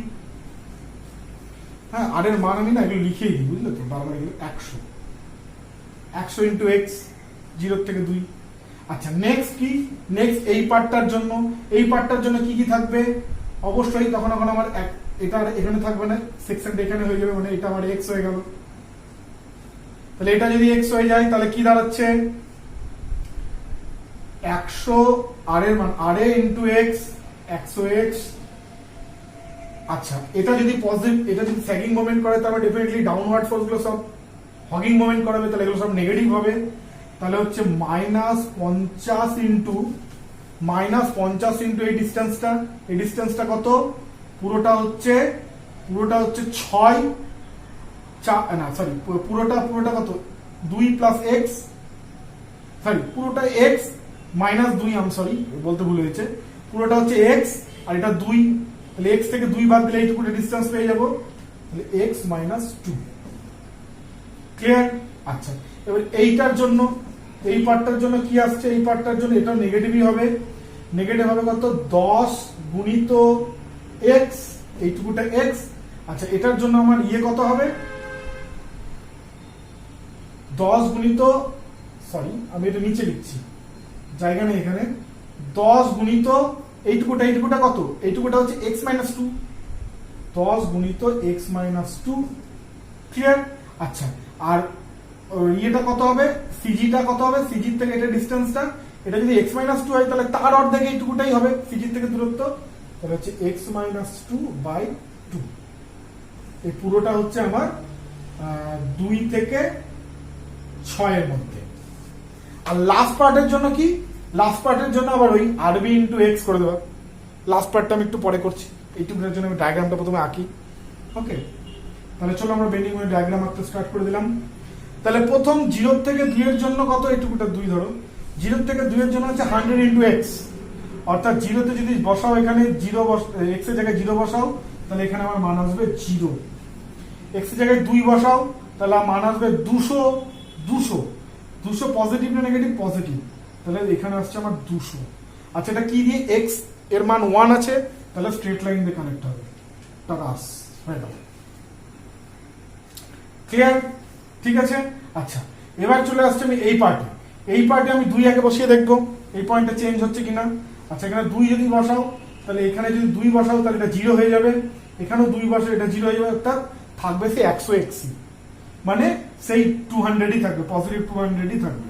[SPEAKER 1] হ্যাঁ, আর এর মান আমি না এগুলো লিখেই দিই, বুঝলে তো? বারবার এগুলো 100 ইন্টু এক্স, 0 থেকে 2। আচ্ছা, নেক্সট কি? নেক্সট এই পার্টটার জন্য কি কি থাকবে? অবশ্যই তখন আমার এটা এখানে থাকবে না, সেকশনটা এখানে হয়ে যাবে, মানে এটা আমার এক্স হয়ে গেল। তাহলে এটা যদি এক্স হয়ে যায় তাহলে কি দাঁড়াচ্ছে? 100 আর এর মান RA ইন্টু এক্স, 100x। আচ্ছা, এটা যদি পজিটিভ, এটা যদি স্যাগিং মোমেন্ট করে তাহলে ডেফিনেটলি ডাউনওয়ার্ড ফোর্স গুলো সব হগিং মোমেন্ট করাবে, তাহলে এগুলো সব নেগেটিভ হবে। তাহলে হচ্ছে -50 ইন্টু এই ডিসটেন্সটা কত? পুরোটা হচ্ছে 6, না সরি, পুরোটা কত? 2 প্লাস এক্স, সরি পুরোটা এক্স মাইনাস 2, আমি সরি বলতে ভুল হয়েছে। পুরোটা হচ্ছে এক্স আর এটা 2, তাহলে এক্স থেকে 2 বাদ দিলে এইটুকু ডিসটেন্স পেয়ে যাবো, তাহলে এক্স মাইনাস 2। ক্লিয়ার? আচ্ছা, এবার এইটার জন্য, এই পার্টটার জন্য কি আসছে? এই পার্টটার জন্য এটাও নেগেটিভই হবে। নেগেটিভ হবে কত? 10 গুণিত এক্স, এইটুকুটা এক্স। আচ্ছা, এটার জন্য আমার কত হবে? 10 গুণিত, সরি আমি এটা নিচে লিখছি, জায়গা নেই এখানে। 10 গুণিত এইটুকুটা কত? এইটুকুটা হচ্ছে x মাইনাস 2, 10 গুণিত x মাইনাস 2। ক্লিয়ার? আচ্ছা, আর এটা কত হবে? সিজিটা কত হবে? সিজির থেকে এটা ডিসটেন্সটা, এটা যদি x মাইনাস 2 হয় তাহলে তার অর্ধেক এইটুকুটাই হবে সিজির থেকে দূরত্ব, তাহলে হচ্ছে x মাইনাস 2 বাই 2। এই পুরোটা হচ্ছে আমার 2 থেকে 6 এর মধ্যে। আর লাস্ট পার্টের জন্য কি? লাস্ট পার্টের জন্য আবার ওই RB ইন্টু এক্স করে দেবো। লাস্ট পার্টটা আমি একটু পরে করছি, এইটুকুটার জন্য আমি ডায়াগ্রামটা প্রথমে আঁকি। ওকে, তাহলে চলো আমরা বেন্ডিং মোমেন্ট ডায়াগ্রাম আঁকতে স্টার্ট করে দিলাম। তাহলে প্রথম 0 থেকে 2 এর জন্য কত? এইটুকুটা 2 ধরো। 0 থেকে 2 এর জন্য হচ্ছে 100 ইন্টু এক্স, অর্থাৎ 0 তে যদি বসাও, এখানে 0 এক্স এর জায়গায় 0 বসাও, তাহলে এখানে আমার মান আসবে 0। এক্স এর জায়গায় 2 বসাও, তাহলে মান আসবে 200 পজিটিভ না নেগেটিভ? পজিটিভ, তাহলে এখানে আসছে আমার 200। আচ্ছা, এটা কি দিয়ে? এক্স এর মান 1 আছে, তাহলে স্ট্রেট লাইন দিয়ে কানেক্ট হবে। টাকাস হয়ে গেল। ক্লিয়ার? ঠিক আছে। আচ্ছা, এবার চলে আসছে আমি এই পার্টে আমি 2 আগে বসিয়ে দেখবো এই পয়েন্টটা চেঞ্জ হচ্ছে কিনা। আচ্ছা, এখানে 2 যদি বসাও তাহলে এখানে যদি 2 বসাও তাহলে এটা 0 হয়ে যাবে, এখানেও 2 বসাও এটা 0 হয়ে যাবে, অর্থাৎ থাকবে সে 180, মানে সেই 200ই থাকবে, পজিটিভ 200ই থাকবে।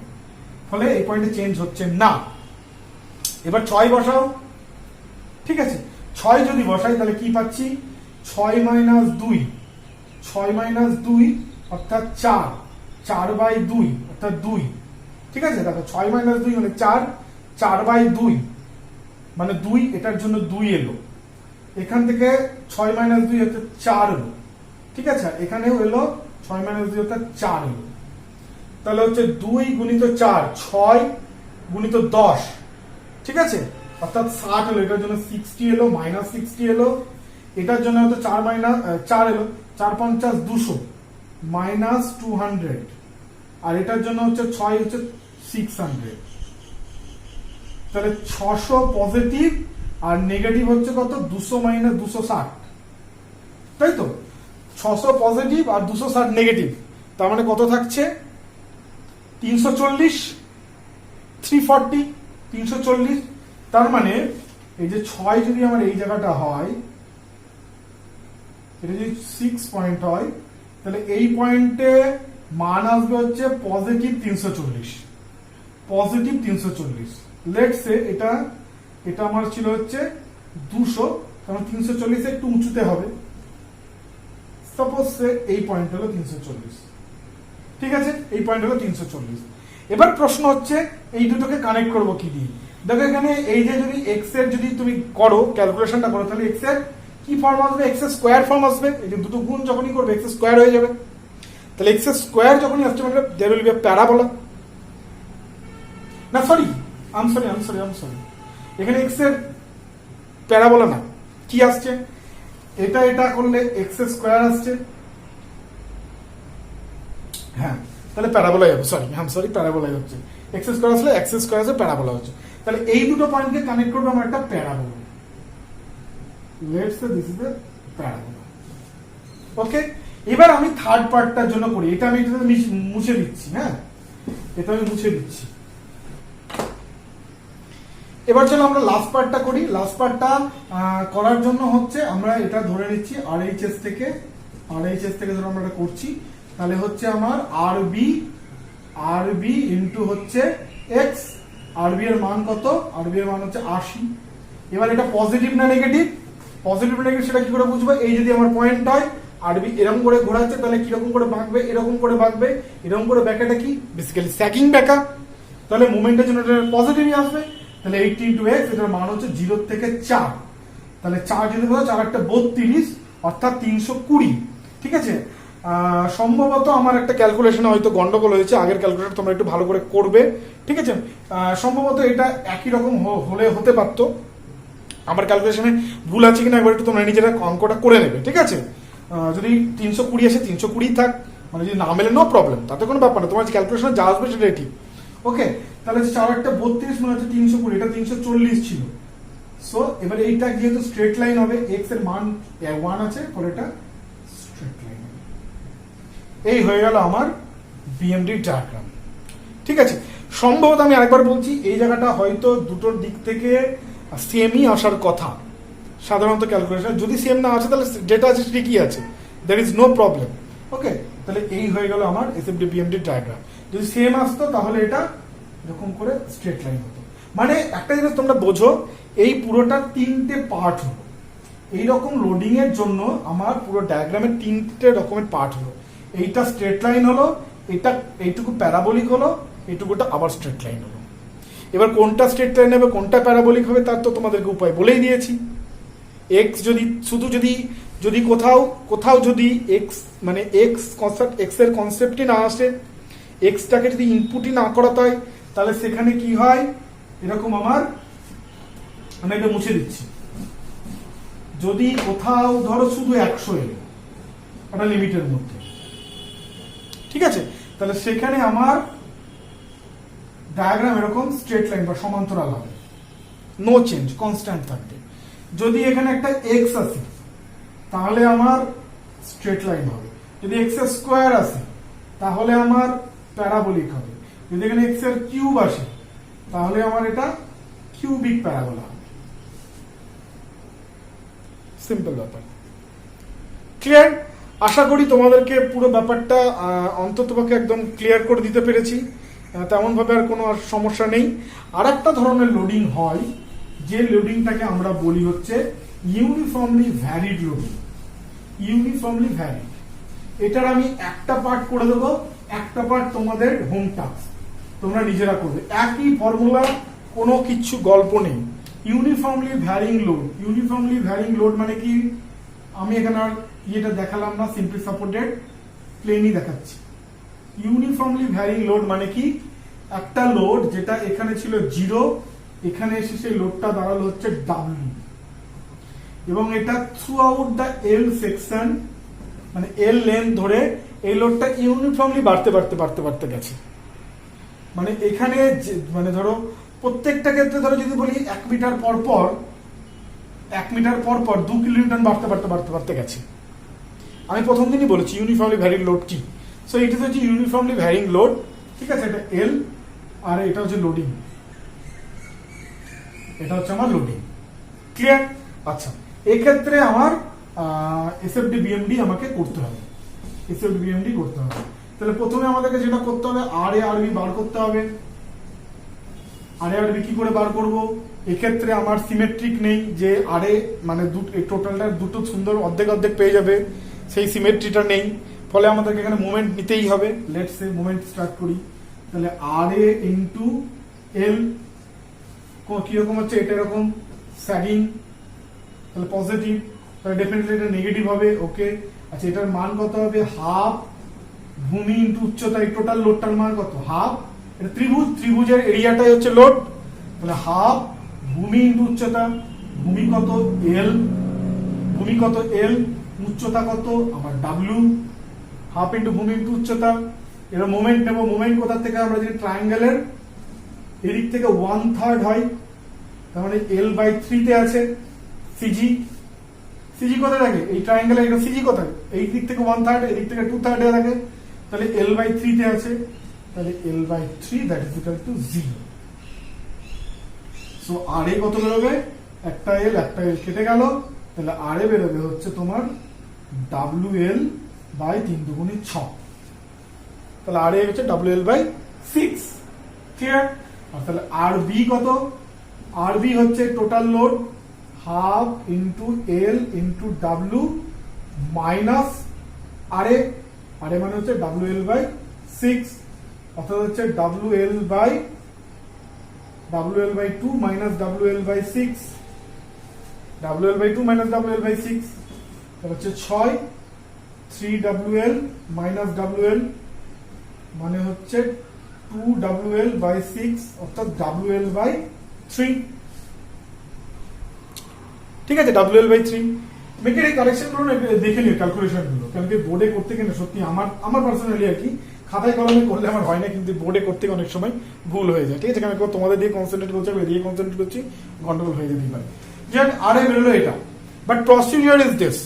[SPEAKER 1] ফলে এই পয়েন্টে চেঞ্জ হচ্ছে না। এবার 6 বসাও, ঠিক আছে, 6 যদি বসাই তাহলে কি পাচ্ছি, 6 মাইনাস 2, 6 মাইনাস 2 অর্থাৎ 4, 4/2 অর্থাৎ 2, ঠিক আছে। দেখো 6 মাইনাস 2 মানে 4, 4/2 মানে 2, এটার জন্য 2 এলো, এখান থেকে 6 মাইনাস 2 হচ্ছে 4 এলো, ঠিক আছে, এখানেও এলো 6 মাইনাস 2 অর্থাৎ 4 এলো। তাহলে হচ্ছে 2 গুণিত 4, 6 গুণিত 10, ঠিক আছে, অর্থাৎ 60 এলো, এটার জন্য 60 এলো, মাইনাস 60 এলো, এটার জন্য হয়তো 4 মাইনাস 4 এলো, 4 50 200 মাইনাস 200, আর এটার জন্য হচ্ছে 6 হচ্ছে 600। তাহলে 600 পজিটিভ আর নেগেটিভ হচ্ছে কত, 200 মাইনাস 260, তাই তো, 600 পজিটিভ আর 260 নেগেটিভ, তার মানে কত থাকছে, 340, 340, 340। তার মানে এই যে 6 যদি আমার এই জায়গাটা হয়, এটা যদি 6 পয়েন্ট হয়, তাহলে এই পয়েন্টে মান আসবে হচ্ছে পজিটিভ 340, পজিটিভ 340। লেটস সে এটা আমার ছিল হচ্ছে 200, কারণ 340 একটু উঁচুতে হবে, সাপোজ সে এই পয়েন্ট হলো 340, ঠিক আছে, এই পয়েন্ট হলো 340। এবার প্রশ্ন হচ্ছে এই দুটোকে কানেক্ট করব কি দিয়ে। দেখো এখানে এই যে যদি এক্স এর যদি তুমি করো ক্যালকুলেশনটা করো, তাহলে এক্স এর কি ফর্ম আসবে, এক্স এর স্কোয়ার ফর্ম আসবে। এই যে দুটো গুণ যখনই করবে এক্স স্কোয়ার হয়ে যাবে, তাহলে এক্স স্কোয়ার যখনই আসছে মানে there will be a parabola, না সরি আম সরি, এখানে এক্স এর প্যারাবোলা না, কি আসছে, এটা করলে এক্স স্কোয়ার আসছে, হ্যাঁ, তাহলে প্যারাবোলাই হবে, সরি প্যারাবোলাই হচ্ছে, এক্স স্কোয়ার আসলে এক্স স্কোয়ার আসলে প্যারাবোলা হচ্ছে। তাহলে এই দুটো পয়েন্টকে কানেক্ট করবে আমার একটা parabola, let's say this is the parabola. Okay, এবার আমি থার্ড পার্টটার জন্য করি, এটা আমি মুছে দিচ্ছি, হ্যাঁ, এটা আমি মুছে দিচ্ছি। এবার চলো আমরা লাস্ট পার্টটা করি। লাস্ট পার্টটা করার জন্য হচ্ছে আমরা এটা ধরে নিচ্ছি আরএইচএস থেকে ধরো আমরা এটা করছি, তাহলে হচ্ছে আমার আরবি ইন্টু হচ্ছে এক্স, আরবি এর মান কত, আরবি এর মান হচ্ছে 80। এবার এটা পজিটিভ না নেগেটিভ, পজিটিভ নেগেটিভ সেটা কি করে বুঝবো, এই যদি আমার পয়েন্ট হয় আরবি এরকম করে ঘোরাচ্ছে, তাহলে কিরকম করে ভাগবে, এরকম করে ভাগবে, এরকম করে ব্যাকাটা কি বেসিক্যালি স্যাকিং ব্যাকা, তাহলে মোমেন্টের জন্য এটা পজিটিভই আসবে। তাহলে 80 ইন্টু এক্স, এটার মান হচ্ছে 0 থেকে 4, তাহলে 4 যদি বলো 4 একটা 32 অর্থাৎ 320, ঠিক আছে। সম্ভবত আমার একটা ক্যালকুলেশনে হয়তো গন্ডগোল হয়েছে, আগের ক্যালকুলেশন তোমরা একটু ভালো করে করবে, ঠিক আছে। সম্ভবত এটা একই রকম হলে হতে পারতো, আমার ক্যালকুলেশনে ভুল আছে কিনা একবার একটু তোমরা নিজেরা অঙ্কটা করে নেবে, ঠিক আছে। যদি 320 আসে 320 থাক, মানে যদি না মেলে নো প্রবলেম, তাতে কোনো ব্যাপার না, তোমার ক্যালকুলেশনে যা আসবে সেটাই ঠিক। ওকে, তাহলে 4 একটা 32 মানে হচ্ছে 320, এটা 340 ছিল। সো এবার এইটা যেহেতু স্ট্রেট লাইন হবে, এক্স এর মান 1 আছে, ফলে এটা স্ট্রেট লাইন হবে। এই হয়ে গেল আমার বিএমডি ডায়াগ্রাম, ঠিক আছে। সম্ভবত আমি আরেকবার বলছি, এই জায়গাটা হয়তো দুটোর দিক থেকে সেমই আসার কথা সাধারণত ক্যালকুলেশন, যদি সেম না আসে তাহলে যেটা আছে ঠিকই আছে, দ্যার ইজ নো প্রবলেম। ওকে, তাহলে এই হয়ে গেল আমার এসএফডি বিএমডি ডায়াগ্রাম। যদি সেম আসতো তাহলে এটা এরকম করে স্ট্রেট লাইন হতো। মানে একটা জিনিস তোমরা বোঝো, এই পুরোটা 3টে পার্ট হলো, এইরকম লোডিং এর জন্য আমার পুরো ডায়াগ্রামের 3টে রকমের পার্ট হলো। এইটা স্ট্রেট লাইন হলো, এটা এইটুকু প্যারাবোলিক হলো, এইটুকুটা আবার স্ট্রেট লাইন হলো। এবার কোনটা স্ট্রেট লাইন হবে কোনটা প্যারাবোলিক হবে তার তো তোমাদেরকে উপায় বলেই দিয়েছি। এক্স যদি কোথাও যদি এক্স মানে এক্স এর কনসেপ্টই না আসে, এক্সটাকে যদি ইনপুটই না করাতে হয়, তাহলে সেখানে কি হয়, এরকম আমি এটা মুছে দিচ্ছি। যদি কোথাও ধরো শুধু 100 এলো একটা লিমিটের মধ্যে, ঠিক আছে, তাহলে সেখানে আমার ডায়াগ্রাম এরকম স্ট্রেট লাইন বা সমান্তরাল হবে, নো চেঞ্জ, কনস্ট্যান্ট থাকবে। যদি এখানে একটা এক্স আসে তাহলে আমার স্ট্রেট লাইন হবে, যদি এক্স এর স্কোয়ার আসে তাহলে আমার প্যারাবোলিক হবে, যদি এখানে এক্স এর কিউব আসে তাহলে আমার এটা কিউবিক প্যারাবোলা হবে। সিম্পল ব্যাপার। ক্লিয়ার? আশা করি তোমাদেরকে পুরো ব্যাপারটা অন্ততপক্ষে একদম ক্লিয়ার করে দিতে পেরেছি। তেমনভাবে আর কোনো সমস্যা নেই। আর একটা ধরনের লোডিং হয়, যে লোডিংটাকে আমরা বলি হচ্ছে uniformly varied loading. Uniformly varied, এটার আমি একটা পার্ট করে দেবো, একটা পার্ট তোমাদের হোম টাস্ক, তোমরা নিজেরা করবে। একই ফর্মুলা, কোনো কিছু গল্প নেই। Uniformly varying load. Uniformly varying load মানে কি, আমি এখানে আর ইয়েটা দেখালাম না, সিম্পলি সাপোর্টেড, প্লেনই দেখাচ্ছি। ইউনিফর্মলি ভ্যারিং লোড মানে কি, একটা লোড যেটা এখানে ছিল 0, এখানে এসে সেই লোডটা দাঁড়ালো হচ্ছে ডাব্লিউ, এবং এটা through out the L section, মানে এল লেন্থ ধরে এই লোডটা ইউনিফর্মলি বাড়তে বাড়তে বাড়তে বাড়তে গেছে। মানে এখানে মানে ধরো প্রত্যেকটা ক্ষেত্রে ধরো যদি বলি 1 মিটার পর পর 2 কিলোনিউটন বাড়তে বাড়তে বাড়তে বাড়তে গেছে। আমি প্রথম দিনই বলেছি ইউনিফর্মলি ভ্যারিং লোড কি। সো এটা হচ্ছে ইউনিফর্মলি ভ্যারিং লোড, ঠিক আছে? এটা এল, আর এটা হচ্ছে লোডিং, এটা হচ্ছে আমার লোডিং। ক্লিয়ার? আচ্ছা, এক্ষেত্রে আমার এসএফডি বিএমডি আমাকে করতে হবে, এসএফডি বিএমডি করতে হবে। তাহলে প্রথমে আমাদেরকে যেটা করতে হবে, আর এ আর বি বার করতে হবে। আর এ আর বি কি করে বার করব? এক্ষেত্রে আমার সিমেট্রিক নেই যে আরে মানে টোটালটা দুটো সুন্দর অর্ধেক অর্ধেক পেয়ে যাবে, সেই সিমেট্রিটা নেই, ফলে আমাদেরকে এখানে মোমেন্ট নিতেই হবে। লেটস সে মোমেন্ট স্টার্ট করি। তাহলে আর এ ইন্টু এল কিরকম হচ্ছে, এটা এরকম স্যাগিং, তাহলে পজিটিভ, তাহলে ডেফিনেটলি এটা নেগেটিভ হবে। ওকে, আচ্ছা এটার মান কত হবে? হাফ ভূমি ইন্টু উচ্চতা, এই টোটাল লোডটার মান কত? হাফ। এটা ত্রিভুজ, ত্রিভুজের এরিয়াটাই হচ্ছে লোড, তাহলে হাফ ভূমি ইন্টু উচ্চতা, ভূমি কত? এল, ভূমি কত? এল, উচ্চতা কত? আমার ডাব্লিউ, হাফ ইন্টু ভূমি ইন্টু উচ্চতা। এবার মোমেন্ট নেব, মোমেন্ট কোথা থেকে? আমরা যদি ট্রায়াঙ্গেলের এদিক থেকে 1/3 হয়, তার মানে L/3 তে আছে সিজি। সিজি কোথায় থাকে? এই ট্রায়াঙ্গেলে এটা সিজি কোথায়? এই দিক থেকে 1/3, এদিক থেকে 2/3 এ থাকে, তাহলে L/3 তে আছে, তাহলে L/3 that is equal to 0। So R A কত বেরোবে? একটা এল কেটে গেল, তাহলে আর এ বেরোবে হচ্ছে তোমার WL/3 দুগুণে 6, তাহলে আর এ হচ্ছে WL/6। ক্লিয়ার? আর তাহলে আর বি কত? আর বি হচ্ছে total load half into L into W minus আর এ, আর এ মানে হচ্ছে WL/6, অর্থাৎ হচ্ছে WL/2 minus WL/6, WL/2 minus WL/6, তাহলে হচ্ছে 6, 3WL মাইনাস WL মানে হচ্ছে 2WL/6, অর্থাৎ WL/3। ঠিক আছে, WL/3। মেকের এই কারেকশন গুলো দেখে নিও, ক্যালকুলেশন গুলো, কারণ কি বোর্ডে করতে গেলে সত্যি আমার পার্সোনালি আর কি খাতায় কলমে করলে আমার হয় না, কিন্তু বোর্ডে করতে অনেক সময় ভুল হয়ে যায়। ঠিক আছে, আমি তোমাদের দিয়ে কনসেন্ট্রেট করছি, আমি এদিকে কনসেন্ট্রেট করছি, গন্ডগোল হয়ে যেতে পারে। যাক, আর এ বেরোলো এটা, বাট প্রসিডিউর ইজ দিস,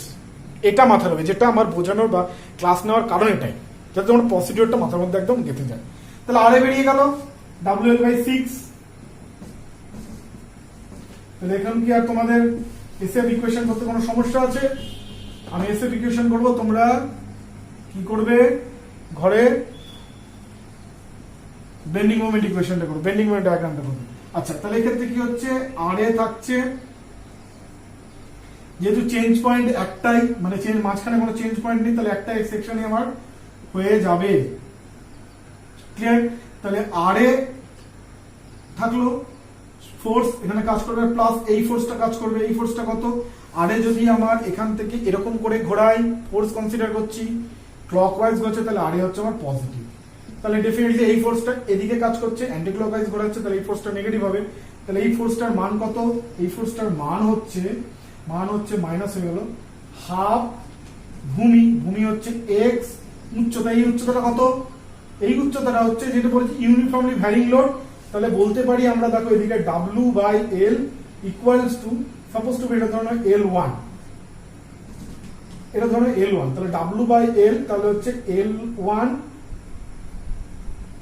[SPEAKER 1] এটা মাথায় রাখবে, যেটা আমার বোঝানোর বা ক্লাস নেওয়ার কারণ এটাই, যাতে তোমার প্রসিডিউরটা মাথার মধ্যে একদম গেঁথে যায়। তাহলে আর এ বেরিয়ে গেল WL/6। তাহলে এখন কি আর তোমাদের এসএফ ইকুয়েশন করতে কোনো সমস্যা আছে? আমি এসএফ ইকুয়েশন করব, তোমরা কি করবে? ঘরে বেন্ডিং মোমেন্ট ইকুয়েশনটা করো, বেন্ডিং মোমেন্ট ডায়াগ্রামটা করবে। আচ্ছা, তাহলে এক্ষেত্রে কি হচ্ছে? আর এ থাকছে, যেহেতু চেঞ্জ পয়েন্ট একটাই, মানে মাঝখানে কোনো চেঞ্জ পয়েন্ট নেই, তাহলে একটা সেকশনে আমার হয়ে যাবে। ক্লিয়ার? তাহলে আর এ থাকলো, ফোর্স এখানে কাজ করবে, প্লাস এই ফোর্সটা কাজ করবে। এই ফোর্সটা কত? আর এ যদি আমার এখান থেকে এরকম করে ঘোরাই, ফোর্স কনসিডার করছি, ক্লকওয়াইজ ঘুরছে, তাহলে আর এ হচ্ছে আমার পজিটিভ। তাহলে ডেফিনেটলি এই ফোর্সটা এদিকে কাজ করছে, অ্যান্টি ক্লকওয়াইজ ঘোরাচ্ছে, তাহলে এই ফোর্সটা নেগেটিভ হবে। তাহলে এই ফোর্সটার মান কত? এই ফোর্সটার মান হচ্ছে মাইনাস হয়ে গেল হাফ ভূমি হচ্ছে এক্স, উচ্চতা, এই উচ্চতাটা কত? এই উচ্চতাটা হচ্ছে যেটা বলেছি ইউনিফর্মলি ভ্যারিং লোড। তাহলে বলতে পারি আমরা, দেখো এদিকে W/L equals to, suppose two এটা ধরো L1, এটা ধরো L1, তাহলে W/L তাহলে হচ্ছে L1,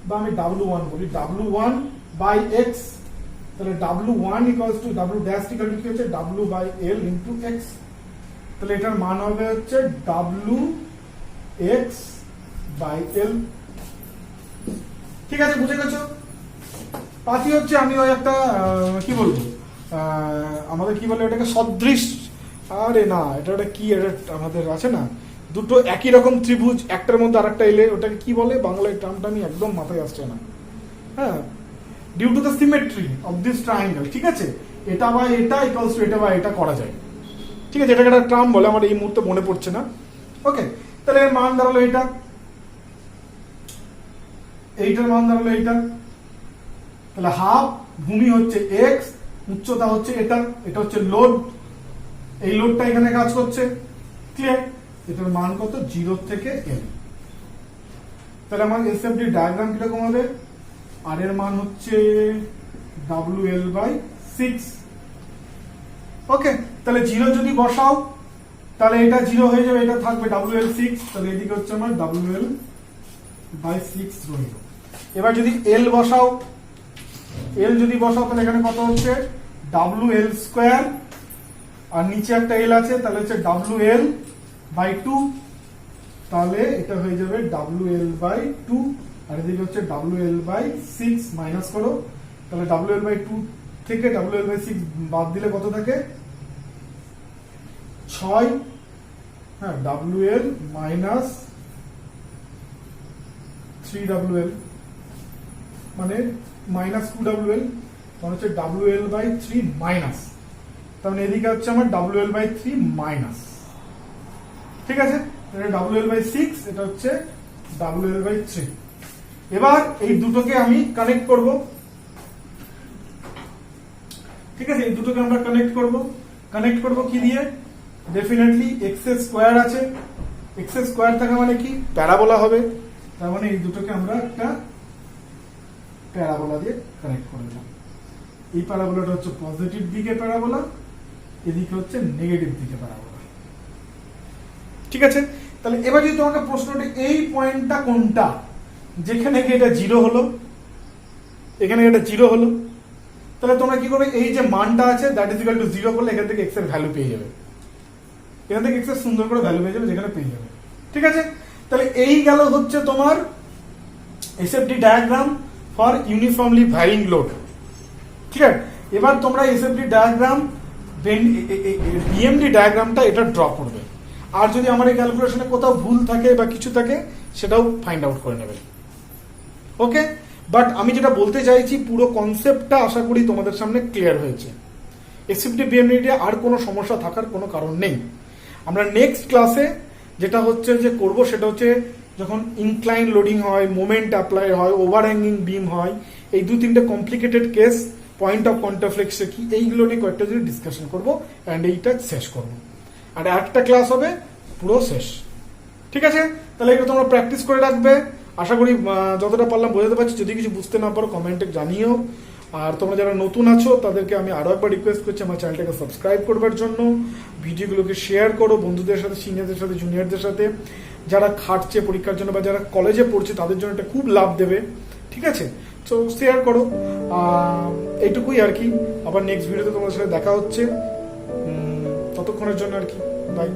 [SPEAKER 1] বা আমি W1 বলি, W1/X, তাহলে W1 equals to W dash equal to কি হচ্ছে W/L ইনটু X। তাহলে এটার মান হবে হচ্ছে ডাব্লিউ এক্স বাই এল। ঠিক আছে, বুঝে গেছো? পাতি হচ্ছে আমি ওই একটা কি বলবো আমাদের কি বলে এটাকে সদৃশ, আরে না এটা কি এটা আমাদের আছে না দুটো একই রকম ত্রিভুজ একটার মধ্যে আরেকটা এলে ওটাকে কি বলে বাংলায়, টার্মটা আমি একদম মাথায় আসছে না। হ্যাঁ, due to the symmetry of this triangle. ঠিক আছে, এটা বা এটা ইকুয়ালস টু এটা বা এটা করা যায়। ঠিক আছে, এটাকে একটা টার্ম বলে, আমার এই মুহূর্তে মনে পড়ছে না। ওকে, তাহলে এর মান দাঁড়ালো এইটা, এইটার মান দাঁড়ালো এইটা। তাহলে হাফ ভূমি হচ্ছে এক্স, উচ্চতা হচ্ছে এটা, এটা হচ্ছে লোড, এই লোডটা এখানে কাজ করছে। ক্লিয়ার? এটার মান কত? 0 থেকে এল। তাহলে আমার এসএফডি ডায়াগ্রাম কিরকম হবে? আর এর মান হচ্ছে WL/6। ওকে, তাহলে 0 যদি বসাও তাহলে এটা 0 হয়ে যাবে, এটা থাকবে WL6, তাহলে এদিকে হচ্ছে আমার WL/6 রইল। এবার যদি এল বসাও, এল যদি বসাও তাহলে এখানে কত হচ্ছে? WL², আর নিচে একটা এল আছে তাহলে হচ্ছে WL/2, তাহলে এটা হয়ে যাবে WL/2, আর এদিকে হচ্ছে WL/6 মাইনাস করো, তাহলে WL/2 থেকে WL/6 বাদ দিলে কত থাকে? 6। হ্যাঁ, WL মাইনাস 3WL মানে মাইনাস 2WL, মানে হচ্ছে WL/3 মাইনাস, তাহলে এদিকে হচ্ছে আমার WL/3 মাইনাস। ঠিক আছে, এটা WL/6, এটা হচ্ছে WL/3। এবার এই দুটোকে আমি কানেক্ট করব। ঠিক আছে, এই দুটোকে আমরা কানেক্ট করব কি দিয়ে? ডেফিনেটলি x² আছে, x² থাকা মানে কি? প্যারাবোলা হবে, তার মানে এই দুটোকে আমরা একটা প্যারাবোলা দিয়ে কানেক্ট করে দিলাম। এই প্যারাবোলাটা হচ্ছে পজিটিভ দিকে প্যারাবোলা, এদিকে হচ্ছে নেগেটিভ দিকে প্যারাবোলা। ঠিক আছে, তাহলে এবার যদি তোমাকে প্রশ্নটা এই পয়েন্টটা কোনটা যেখানে গিয়ে এটা 0 হলো, এখানে এটা 0 হলো, তাহলে তোমরা কি করবে? এই যে মানটা আছে দ্যাট ইজ ইকুয়াল টু 0 করলে এখান থেকে x এর ভ্যালু পেয়ে যাবে, এখান থেকে x এর সুন্দর করে ভ্যালু পেয়ে যাবে, যেখানে পেয়ে যাবে। ঠিক আছে, তাহলে এই গেল হচ্ছে তোমার SFD diagram for uniformly varying load. ঠিক আছে, এবার তোমরা এসএফডি ডায়াগ্রাম বিএমডি ডায়াগ্রামটা এটা ড্র করবে, আর যদি আমার এই ক্যালকুলেশনে কোথাও ভুল থাকে বা কিছু থাকে সেটাও ফাইন্ড আউট করে নেবে। ওকে, বাট আমি যেটা বলতে চাইছি পুরো কনসেপ্টটা আশা করি তোমাদের সামনে ক্লিয়ার হয়েছে। এসএফডি বিএমডি আর কোনো সমস্যা থাকার কোনো কারণ নেই। আমরা নেক্সট ক্লাসে যেটা হচ্ছে যে করব সেটা হচ্ছে যখন ইনক্লাইন লোডিং হয়, মোমেন্ট অ্যাপ্লাই হয়, ওভারহ্যাঙ্গিং বিম হয়, এই 2-3টে কমপ্লিকেটেড কেস, পয়েন্ট অফ কন্ট্রাফ্লেক্স কি, এইগুলো নিয়ে কয়েকটা জিনিস ডিসকাশন করবো অ্যান্ড এইটা শেষ করব। আর একটা ক্লাস হবে পুরো শেষ। ঠিক আছে, তাহলে এটা তোমরা প্র্যাকটিস করে রাখবে। আশা করি যতটা পারলাম বোঝাতে পারছি। যদি কিছু বুঝতে না পারো কমেন্টে জানিও। আর তোমরা যারা নতুন আছো তাদেরকে আমি আরো একবার রিকোয়েস্ট করছি আমার চ্যানেলটাকে সাবস্ক্রাইব করবার জন্য, ভিডিওগুলোকে শেয়ার করো বন্ধুদের সাথে, সিনিয়রদের সাথে, জুনিয়রদের সাথে, যারা খাটছে পরীক্ষার জন্য বা যারা কলেজে পড়ছে তাদের জন্য এটা খুব লাভ দেবে। ঠিক আছে, তো শেয়ার করো। এইটুকুই আর কি। আবার নেক্সট ভিডিওতে তোমাদের সাথে দেখা হচ্ছে, ততক্ষণের জন্য আর কি, বাই।